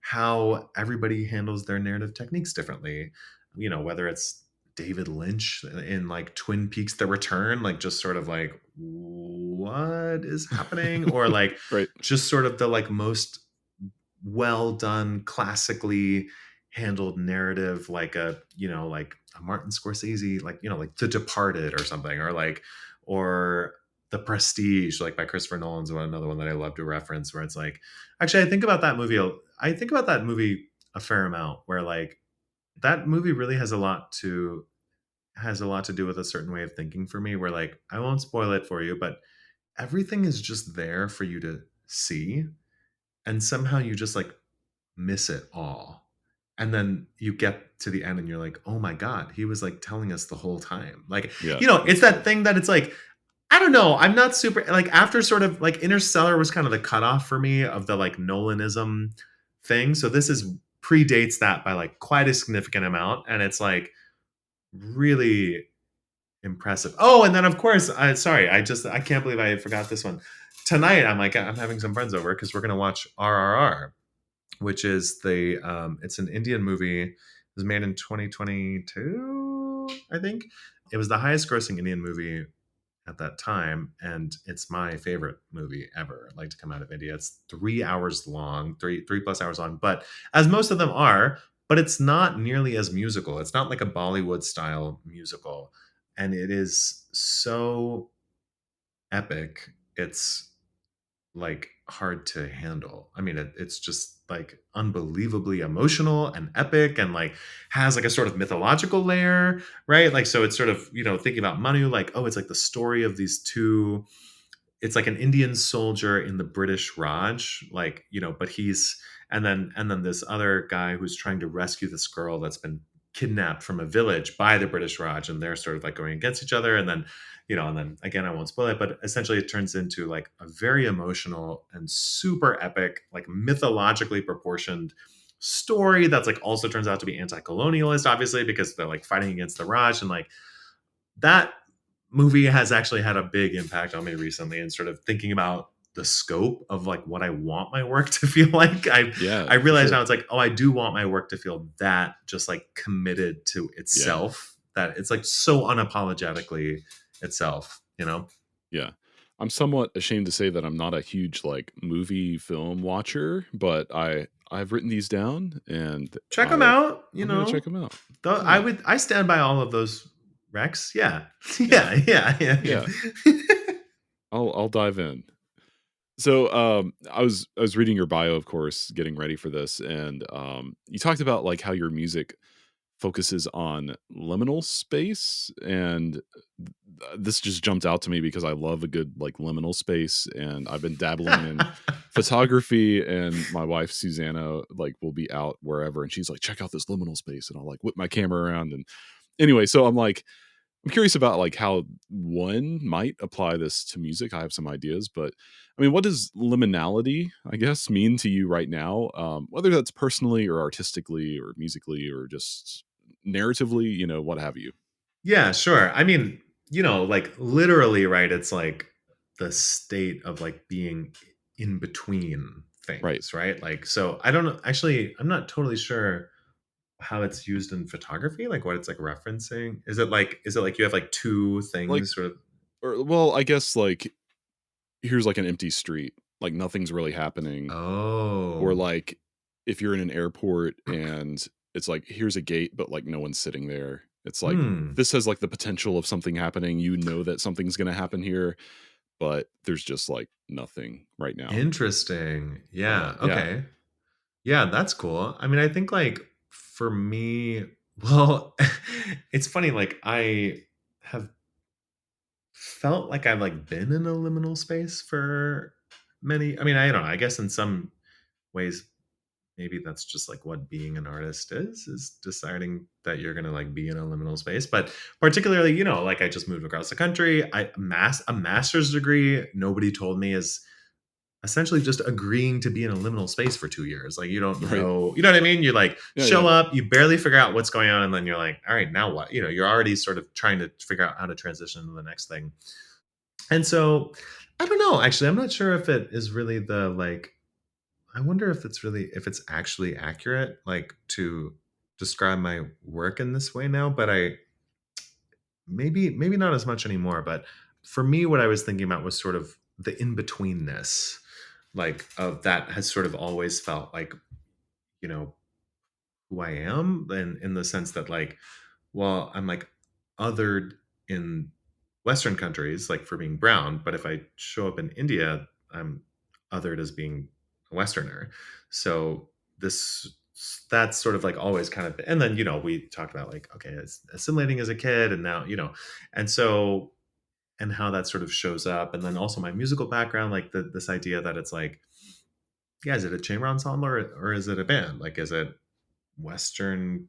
how everybody handles their narrative techniques differently. Whether it's David Lynch in like Twin Peaks The Return, like just sort of like, what is happening? Or like Right. just sort of the like most well done, classically handled narrative, like like a Martin Scorsese, like, like The Departed or something, or like, or The Prestige, like by Christopher Nolan's another one that I love to reference, where it's like, actually, I think about that movie. I think about that movie a fair amount, where like that movie really has a lot to do with a certain way of thinking for me, where like, I won't spoil it for you, but everything is just there for you to see, and somehow you just like miss it all. And then you get to the end and you're like, oh my God, he was like telling us the whole time. Like, Yeah, it's that's that cool. thing that it's like, I don't know. I'm not super like after sort of like Interstellar was kind of the cutoff for me of the like Nolanism thing. So this is predates that by like quite a significant amount. And it's like really impressive. Oh, and then of course, I can't believe I forgot this one. Tonight, I'm having some friends over because we're gonna watch RRR, which is it's an Indian movie. It was made in 2022, I think. It was the highest grossing Indian movie at that time, and it's my favorite movie ever, like to come out of India. It's 3 hours long, three plus hours long, but as most of them are, but it's not nearly as musical. It's not like a Bollywood style musical, and it is so epic. It's like hard to handle. I mean, it's just like unbelievably emotional and epic, and like has like a sort of mythological layer, right? Like, so it's sort of, thinking about Manu, like, oh, it's like the story of these two. It's like an Indian soldier in the British Raj, like, but he's, and then this other guy who's trying to rescue this girl that's been kidnapped from a village by the British Raj, and they're sort of like going against each other. And then again, I won't spoil it, but essentially it turns into like a very emotional and super epic, like mythologically proportioned story that's like also turns out to be anti-colonialist, obviously, because they're like fighting against the Raj. And like that movie has actually had a big impact on me recently, and sort of thinking about the scope of like what I want my work to feel like. Yeah, I for realize now sure. it's like, oh, I do want my work to feel that just like committed to Yeah, itself, that it's like so unapologetically itself. yeah. I'm somewhat ashamed to say that I'm not a huge like movie film watcher, but I've written these down and Check them out. I'm gonna check them out. Yeah, I stand by all of those Rex. Yeah. yeah, Yeah. yeah. I'll dive in. So I was reading your bio, of course, getting ready for this, and you talked about like how your music focuses on liminal space, and this just jumped out to me because I love a good like liminal space, and I've been dabbling in photography, and my wife Susanna like will be out wherever and she's like, check out this liminal space, and I'll like whip my camera around. And anyway, so I'm curious about like how one might apply this to music. I have some ideas, but I mean, what does liminality, I guess, mean to you right now? Whether that's personally or artistically or musically or just narratively, what have you. Yeah, sure. I mean, like literally, right? It's like the state of like being in between Right. things, right? Like, so I don't know. Actually, I'm not totally sure how it's used in photography, like what it's like referencing. Is it like you have like two Like, things sort of? or, well, I guess like here's like an empty street, like nothing's really happening. Or Oh, like if you're in an airport and it's like here's a gate but like no one's sitting there, it's like hmm. this has like the potential of something happening, that something's going to happen here, but there's just like nothing right now. Interesting. Yeah. Yeah. Okay. Yeah, that's cool. I mean, I think like for me, well, it's funny. Like I have felt like I've like been in a liminal space for many. I mean, I don't know. I guess in some ways, maybe that's just like what being an artist is deciding that you're gonna like be in a liminal space. But particularly, like I just moved across the country. A master's degree. Nobody told me is essentially just agreeing to be in a liminal space for 2 years. Like you don't Right. know, you know what I mean? You like Yeah, yeah. show up, you barely figure out what's going on, and then you're like, all right, now what? You're already sort of trying to figure out how to transition to the next thing. And so I don't know, actually, I'm not sure if it is really the like, I wonder if it's actually accurate, like to describe my work in this way now, but maybe not as much anymore. But for me, what I was thinking about was sort of the in-betweenness, like of that has sort of always felt like, you know, who I am, and in the sense that like, well, I'm like othered in Western countries, like for being brown, but if I show up in India, I'm othered as being a Westerner. So this that's sort of like always kind of, and then we talked about like, okay, it's assimilating as a kid, and now and so and how that sort of shows up. And then also my musical background, like this idea that it's like, yeah, is it a chamber ensemble or is it a band? Like, is it Western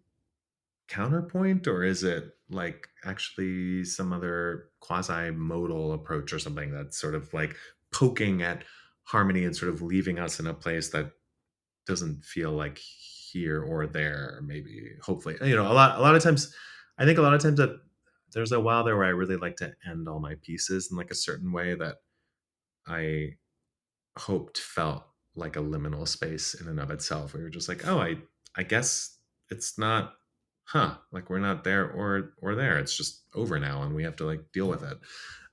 counterpoint or is it like actually some other quasi modal approach or something that's sort of like poking at harmony and sort of leaving us in a place that doesn't feel like here or there, maybe, hopefully. A lot of times, I think a lot of times that there's a while there where I really like to end all my pieces in like a certain way that I hoped felt like a liminal space in and of itself. We were just like, oh, I guess it's not, like we're not there or there. It's just over now and we have to like deal with it.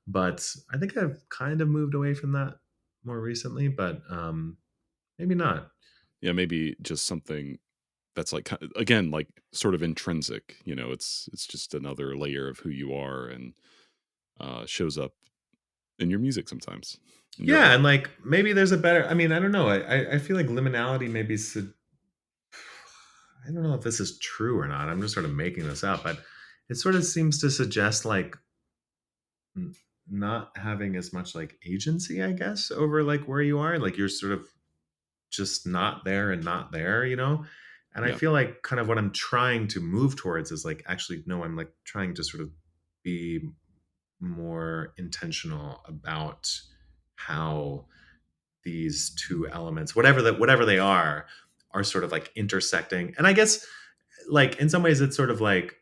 But I think I've kind of moved away from that more recently, but maybe not. Yeah, maybe just something that's like again, like sort of intrinsic. It's just another layer of who you are, and shows up in your music sometimes, in your Yeah, art. and like maybe there's a better. I mean, I don't know. I feel like liminality maybe. I don't know if this is true or not. I'm just sort of making this up, but it sort of seems to suggest like n- not having as much like agency, I guess, over like where you are. Like you're sort of just not there and not there, you know? And I Yeah, feel like kind of what I'm trying to move towards is like actually no, I'm like trying to sort of be more intentional about how these two elements, whatever they are sort of like intersecting. And I guess like in some ways it's sort of like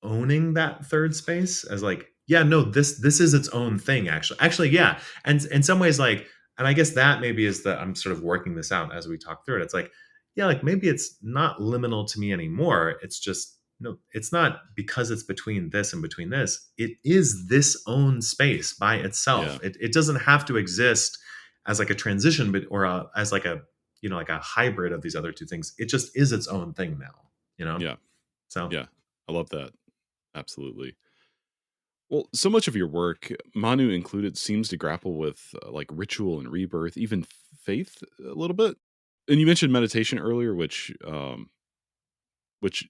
owning that third space as like, yeah, no, this is its own thing, actually, yeah. And in some ways like, and I guess that maybe is that I'm sort of working this out as we talk through it. It's like, yeah, like maybe it's not liminal to me anymore. It's just, no, it's not because it's between this and between this. It is this own space by yeah, itself. It doesn't have to exist as like a transition, but or as like a, like a hybrid of these other two things. It just is its own thing now, you know. yeah, So yeah. I love that. Absolutely. Well, so much of your work, Manu included, seems to grapple with like ritual and rebirth, even faith a little bit. And you mentioned meditation earlier, which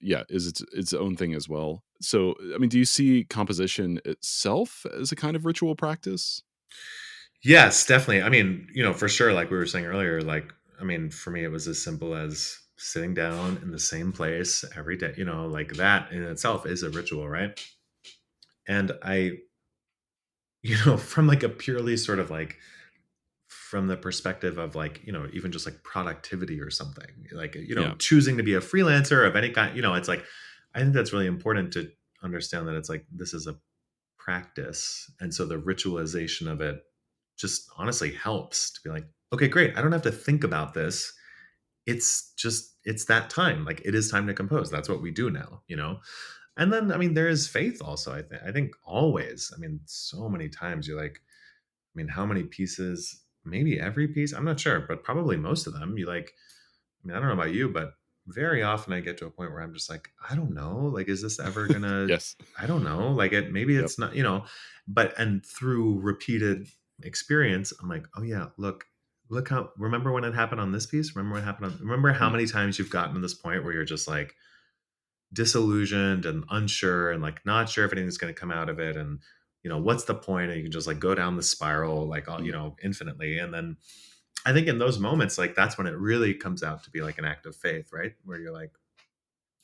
yeah, is its own thing as well. So, I mean, do you see composition itself as a kind of ritual practice? yes, definitely. I mean, for sure, like we were saying earlier, like, I mean, for me, it was as simple as sitting down in the same place every day, like that in itself is a ritual, right? And from like a purely sort of like from the perspective of like, even just like productivity or something, like, Yeah, choosing to be a freelancer of any kind, it's like, I think that's really important to understand that it's like, this is a practice. And so the ritualization of it just honestly helps to be like, okay, great. I don't have to think about this. It's that time. Like it is time to compose. That's what we do now. And then, I mean, there is faith also. I think always, I mean, so many times you're like, I mean, how many pieces, maybe every piece, I'm not sure, but probably most of them, you like, I mean, I don't know about you, but very often I get to a point where I'm just like, I don't know, like, is this ever gonna, yes, I don't know, like maybe yep, it's not, and through repeated experience, I'm like, oh yeah, look how, remember when it happened on this piece? Remember how mm, many times you've gotten to this point where you're just like disillusioned and unsure and like not sure if anything's going to come out of it. And, what's the point? And you can just like go down the spiral, like, mm, infinitely. And then I think in those moments, like that's when it really comes out to be like an act of faith, right? Where you're like,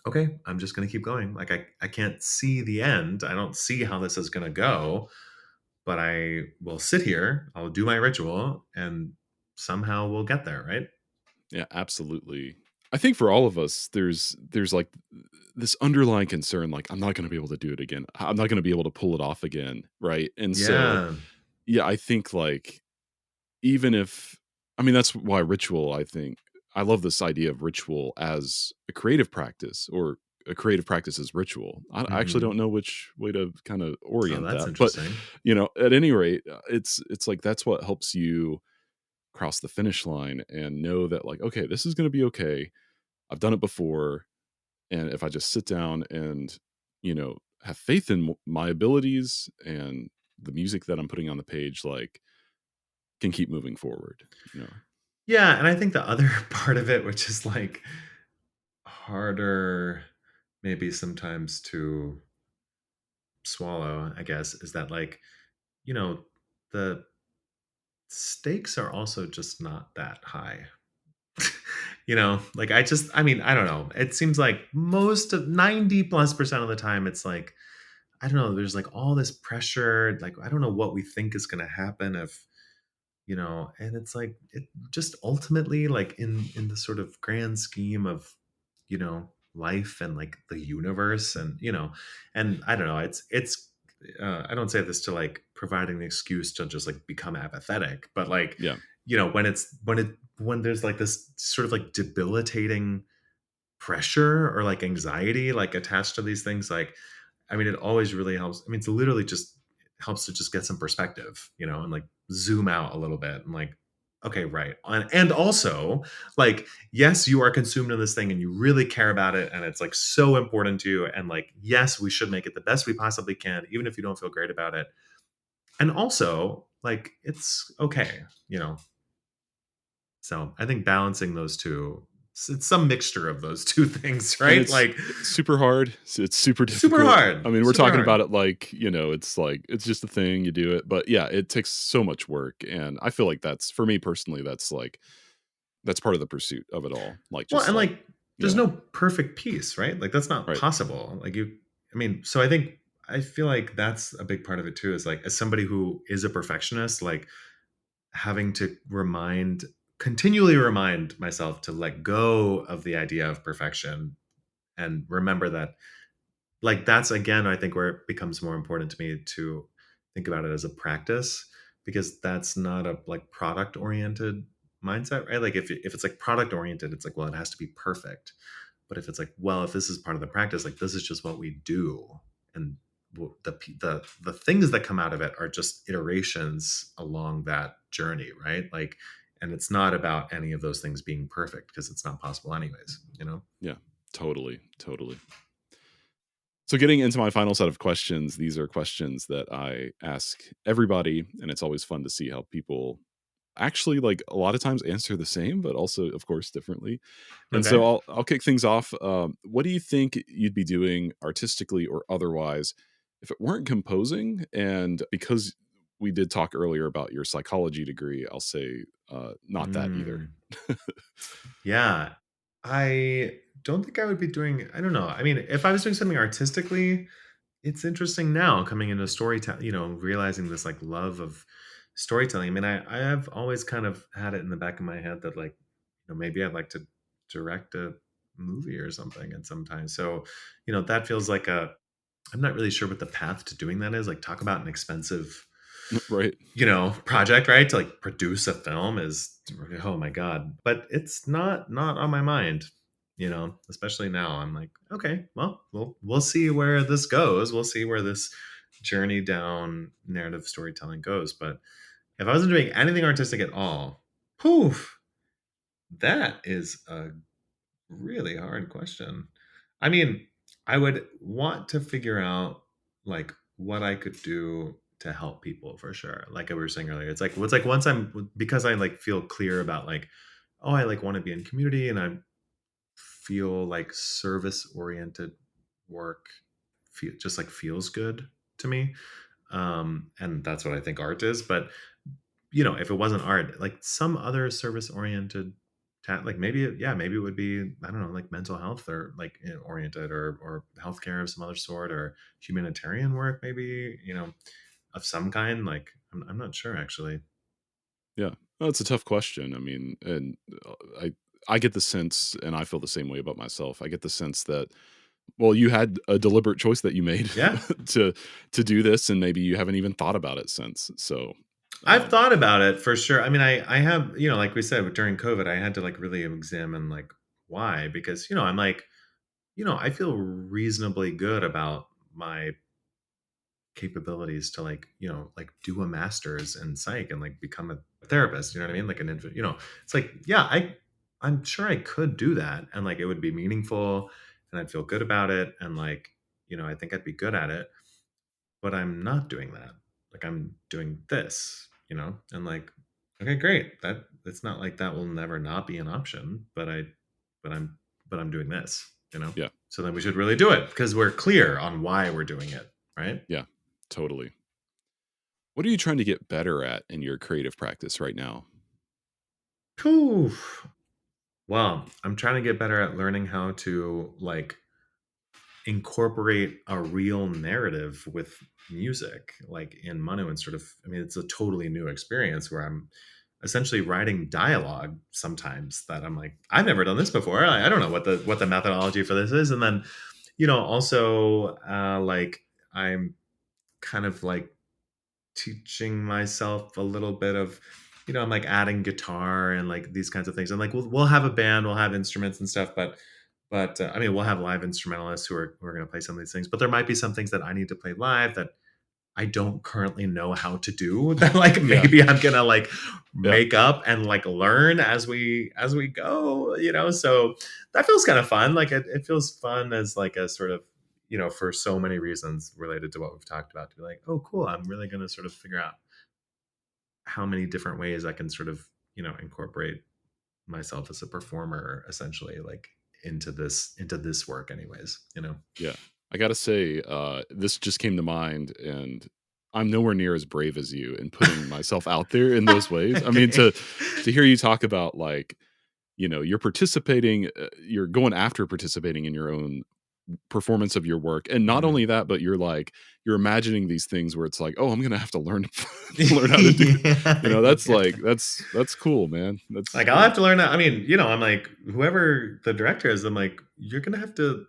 okay, I'm just going to keep going. Like I can't see the end. I don't see how this is going to go, but I will sit here, I'll do my ritual and somehow we'll get there, right? yeah, absolutely. I think for all of us, there's like this underlying concern, like I'm not going to be able to do it again. I'm not going to be able to pull it off again, right? And so, Yeah. yeah, I think like even if, I mean, that's why ritual, I think I love this idea of ritual as a creative practice, or a creative practice as ritual. I actually Hmm. don't know which way to kind of Oh, orient that's that, but interesting. at any rate, it's like that's what helps you cross the finish line and know that like, okay, this is going to be okay. I've done it before, and if I just sit down and have faith in my abilities and the music that I'm putting on the page, like can keep moving forward. Yeah. And I think the other part of it, which is like harder maybe sometimes to swallow, I guess, is that like you know, the stakes are also just not that high. Like I mean, I don't know. It seems like most of 90+% of the time, it's like, I don't know, there's like all this pressure. Like, I don't know what we think is going to happen if, and it's like, it just ultimately, like in the sort of grand scheme of, life and like the universe and, and I don't know, I don't say this to like providing the excuse to just like become apathetic, but like, Yeah. when there's like this sort of like debilitating pressure or like anxiety like attached to these things, like, I mean, it always really helps. I mean, it's literally just helps to just get some perspective, and like zoom out a little bit and like, okay, right. And also, like, yes, you are consumed in this thing and you really care about it and it's like so important to you. And like, yes, we should make it the best we possibly can, even if you don't feel great about it. And also, like, it's okay, So I think balancing those two, it's some mixture of those two things, And right? it's Like, super hard. It's super super difficult. hard, I mean, we're super talking hard. about it like, it's just a thing, you do it. But yeah, it takes so much work. And I feel like that's, for me personally, that's part of the pursuit of it all. Like, Well, just and like, like, there's yeah, no perfect piece, right? Like, that's not right. possible. Like, I mean, so I feel like that's a big part of it too, is like, as somebody who is a perfectionist, like, having to continually remind myself to let go of the idea of perfection and remember that, like, that's again, I think where it becomes more important to me to think about it as a practice, because that's not a like product oriented mindset, right? Like, if it's like product oriented, it's like, well, it has to be perfect. But if it's like, well, if this is part of the practice, like, this is just what we do, and the things that come out of it are just iterations along that journey, right? Like, and it's not about any of those things being perfect because it's not possible anyways. Yeah, totally. Totally. So, getting into my final set of questions, these are questions that I ask everybody, and it's always fun to see how people actually, like, a lot of times answer the same, but also, of course, differently. And so, Okay. I'll kick things off. What do you think you'd be doing artistically or otherwise if it weren't composing? And because we did talk earlier about your psychology degree, I'll say not that either. Mm. Yeah. I don't think I would be doing, I don't know. I mean, if I was doing something artistically, it's interesting now coming into storytelling, realizing this like love of storytelling. I mean, I have always kind of had it in the back of my head that like, maybe I'd like to direct a movie or something at some time. So, that feels like I'm not really sure what the path to doing that is. Like, talk about an expensive Right. project, right? To like produce a film is, oh my god. But it's not on my mind, especially now. I'm like, okay, well, we'll see where this goes. We'll see where this journey down narrative storytelling goes. But if I wasn't doing anything artistic at all, poof, that is a really hard question. I mean, I would want to figure out like what I could do to help people for sure. Like I was saying earlier, it's like once because I like feel clear about like, oh, I like want to be in community and I feel like service oriented work just like feels good to me. And that's what I think art is. But if it wasn't art, like some other service oriented like maybe maybe it would be, I don't know, like mental health or like oriented or healthcare of some other sort or humanitarian work, maybe, of some kind. Like I'm not sure actually. Yeah. Well, it's a tough question. I mean, and I get the sense, and I feel the same way about myself. I get the sense that, well, you had a deliberate choice that you made Yeah. to do this, and maybe you haven't even thought about it since. So, I've um, thought about it for sure. I mean, I have, like we said, during COVID, I had to like really examine like why, because, I'm like, I feel reasonably good about my capabilities to like, like do a master's in psych and like become a therapist, you know what I mean? Like it's like, yeah, I'm sure I could do that and like it would be meaningful and I'd feel good about it and like, I think I'd be good at it, but I'm not doing that. Like I'm doing this, and like, okay, great. That it's not like that will never not be an option, but I'm but I'm doing this. yeah, So then we should really do it because we're clear on why we're doing it, right? yeah, totally. What are you trying to get better at in your creative practice right now? Whew. Well, I'm trying to get better at learning how to like incorporate a real narrative with music, like in mono, and sort of, I mean, it's a totally new experience where I'm essentially writing dialogue sometimes that I'm like, I've never done this before. I don't know what the methodology for this is. And then, also like I'm kind of like teaching myself a little bit of, I'm like adding guitar and like these kinds of things. And like we'll have a band, we'll have instruments and stuff, but I mean, we'll have live instrumentalists who are going to play some of these things. But there might be some things that I need to play live that I don't currently know how to do. That like Yeah. maybe I'm gonna like Yeah. make up and like learn as we go. So that feels kind of fun. Like it feels fun as like a sort of, for so many reasons related to what we've talked about, to be like, oh cool, I'm really gonna sort of figure out how many different ways I can sort of, incorporate myself as a performer essentially, like into this work anyways. Yeah. I gotta say, this just came to mind, and I'm nowhere near as brave as you in putting myself out there in those ways. I mean, Okay. to hear you talk about like, you're participating, you're going after participating in your own performance of your work, and not Mhm. only that, but you're imagining these things where it's like, oh, I'm gonna have to learn learn how to do. That's Yeah. like that's cool, man. That's Like, I'll have to learn that. I mean, I'm like, whoever the director is, I'm like, you're gonna have to,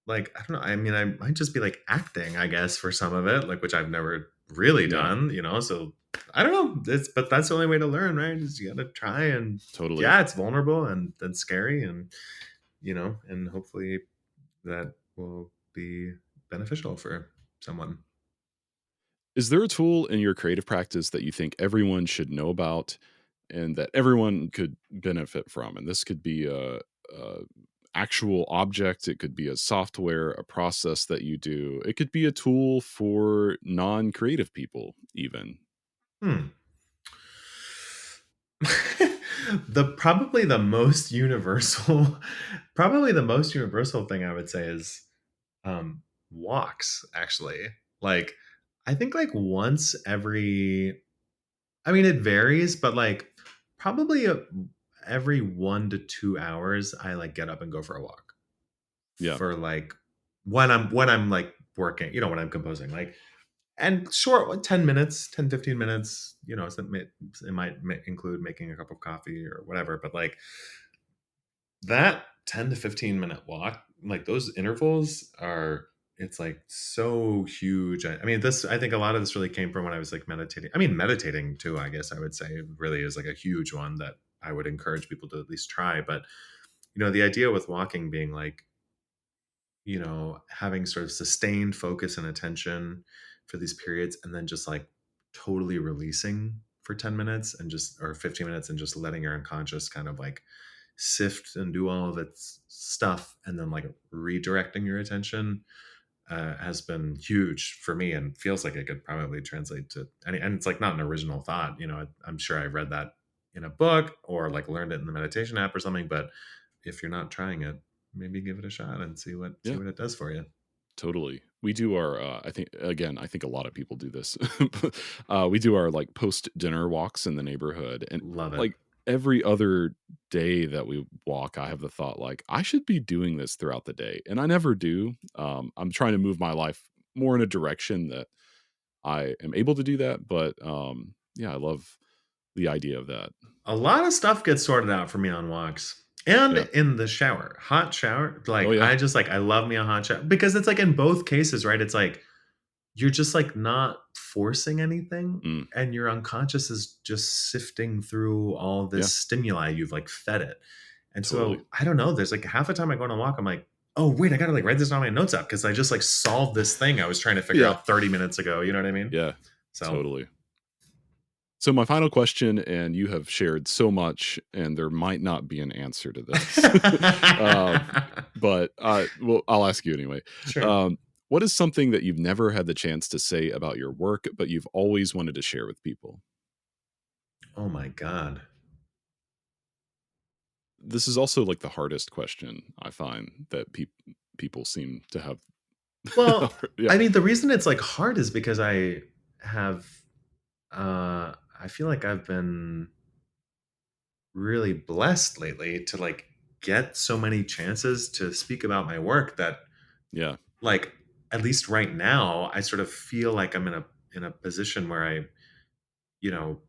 like, I don't know. I mean, I might just be like acting, I guess, for some of it, like, which I've never really yeah, done. So I don't know. But that's the only way to learn, right? Is you gotta try, and totally. yeah, it's vulnerable and scary, and hopefully that will be beneficial for someone. Is there a tool in your creative practice that you think everyone should know about and that everyone could benefit from? And this could be a actual object, it could be a software, a process that you do. It could be a tool for non-creative people even. Hmm. Probably the most universal probably the most universal thing I would say is walks, actually. Like, I think like once every, I mean, it varies, but like probably every 1 to 2 hours I like get up and go for a walk, Yeah, for like when I'm like working, when I'm composing, like, and short, like, 10 minutes, 10 15 minutes, so it might include making a cup of coffee or whatever, but like that 10 to 15-minute walk, like those intervals are, it's like so huge. I mean, I think a lot of this really came from when I was like meditating. I mean, meditating too, I guess I would say, really is like a huge one that I would encourage people to at least try. But the idea with walking being like, having sort of sustained focus and attention for these periods, and then just like totally releasing for 10 minutes and just, or 15 minutes, and just letting your unconscious kind of like sift and do all of its stuff, and then like redirecting your attention, has been huge for me, and feels like it could probably translate to any, and it's like not an original thought. I'm sure I read that in a book or like learned it in the meditation app or something, but if you're not trying it, maybe give it a shot and see what yeah, it does for you. totally. We do our I think, again, I think a lot of people do this. We do our like post dinner walks in the neighborhood, and Love it. like every other day that we walk, I have the thought like I should be doing this throughout the day, and I never do. I'm trying to move my life more in a direction that I am able to do that, but yeah, I love the idea of that. A lot of stuff gets sorted out for me on walks and Yeah. in the shower. Hot shower, Oh like, yeah. I just like, I love me a hot shower, because it's like in both cases, right? It's like you're just like not forcing anything, Mm, and your unconscious is just sifting through all yeah. this stimuli you've like fed it. And Totally. so I don't know, there's like half the time I go on a walk, I'm like, oh wait, I gotta like write this on my notes app, because I just like solved this thing I was trying to figure Yeah. out 30 minutes ago. You know what I mean? Yeah. So Totally. So my final question, and you have shared so much, and there might not be an answer to this, um, but well, I'll ask you anyway. sure. Um, what is something that you've never had the chance to say about your work, but you've always wanted to share with people? Oh my God. This is also like the hardest question I find that people seem to have. Well, Yeah. I mean, the reason it's like hard is because I have I feel like I've been really blessed lately to like get so many chances to speak about my work that Yeah. like at least right now I sort of feel like I'm in a position where I, you know,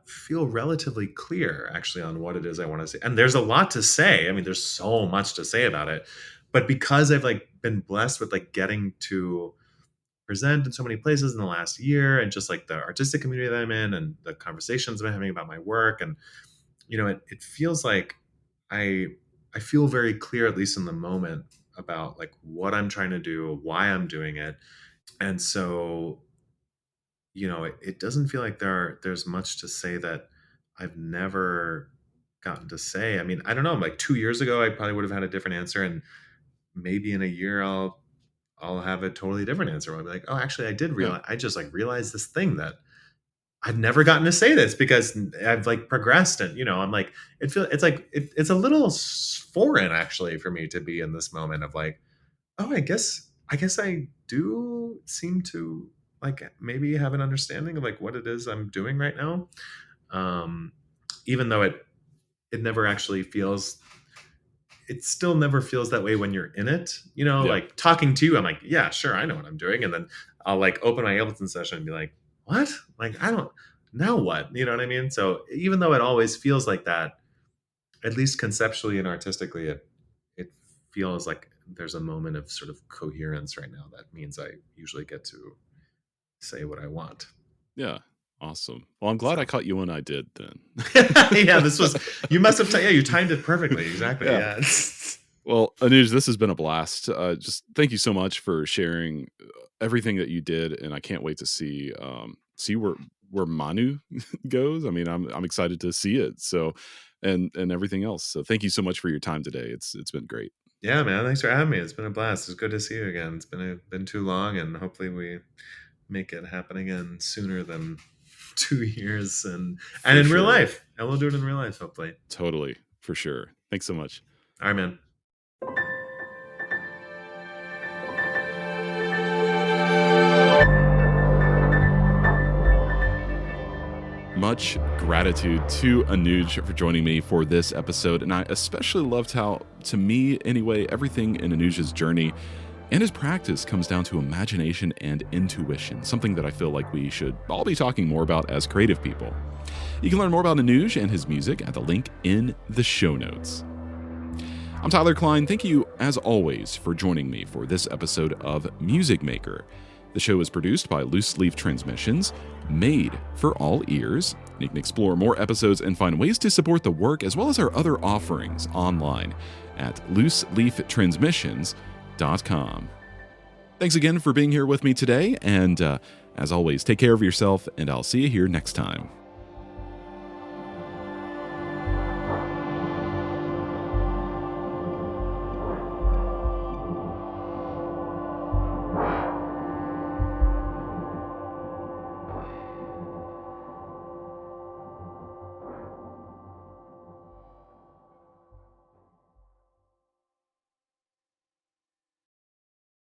feel relatively clear actually on what it is I want to say. And there's a lot to say. I mean, there's so much to say about it. But because I've like been blessed with like getting to present in so many places in the last year and just like the artistic community that I'm in and the conversations I've been having about my work and it feels like I I feel very clear at least in the moment about like what I'm trying to do, why I'm doing it. And so it doesn't feel like there's much to say that I've never gotten to say. I mean, I don't know. Like 2 years ago, I probably would have had a different answer, and maybe in a year, I'll have a totally different answer. I'll be like, oh, actually, Yeah. I just like realized this thing that I've never gotten to say this because I've like progressed, and I'm like, it's a little foreign actually for me to be in this moment of like, oh, I guess I do seem to like maybe have an understanding of like what it is I'm doing right now. Um, Even though it never actually feels it still never feels that way when you're in it. Yeah. Like talking to you, I'm like, yeah, sure, I know what I'm doing. And then I'll like open my Ableton session and be like, what? Like, I don't now what? You know what I mean? So even though it always feels like that, at least conceptually and artistically, it feels like there's a moment of sort of coherence right now. That means I usually get to say what I want. Yeah. Awesome. Well, I'm glad I So caught you when I did then. yeah, this was you must have yeah, you timed it perfectly. Exactly. Yeah. Yeah. Well, Anuj, this has been a blast. Just thank you so much for sharing everything that you did, and I can't wait to see where Manu goes. I mean, I'm excited to see it. So, and everything else. So, thank you so much for your time today. It's been great. Yeah, man. Thanks for having me. It's been a blast. It's good to see you again. It's been too long, and hopefully we make it happen again sooner than 2 years, and For in real sure. life. And we'll do it in real life, hopefully. Totally. For sure. Thanks so much. All right, man. Much gratitude to Anuj for joining me for this episode. And I especially loved how, to me anyway, everything in Anuj's journey and his practice comes down to imagination and intuition, something that I feel like we should all be talking more about as creative people. You can learn more about Anuj and his music at the link in the show notes. I'm Tyler Kline. Thank you, as always, for joining me for this episode of Music Maker. The show is produced by Loose Leaf Transmissions, made for all ears. You can explore more episodes and find ways to support the work as well as our other offerings online at looseleaftransmissions.com. Thanks again for being here with me today, and as always, take care of yourself, and I'll see you here next time.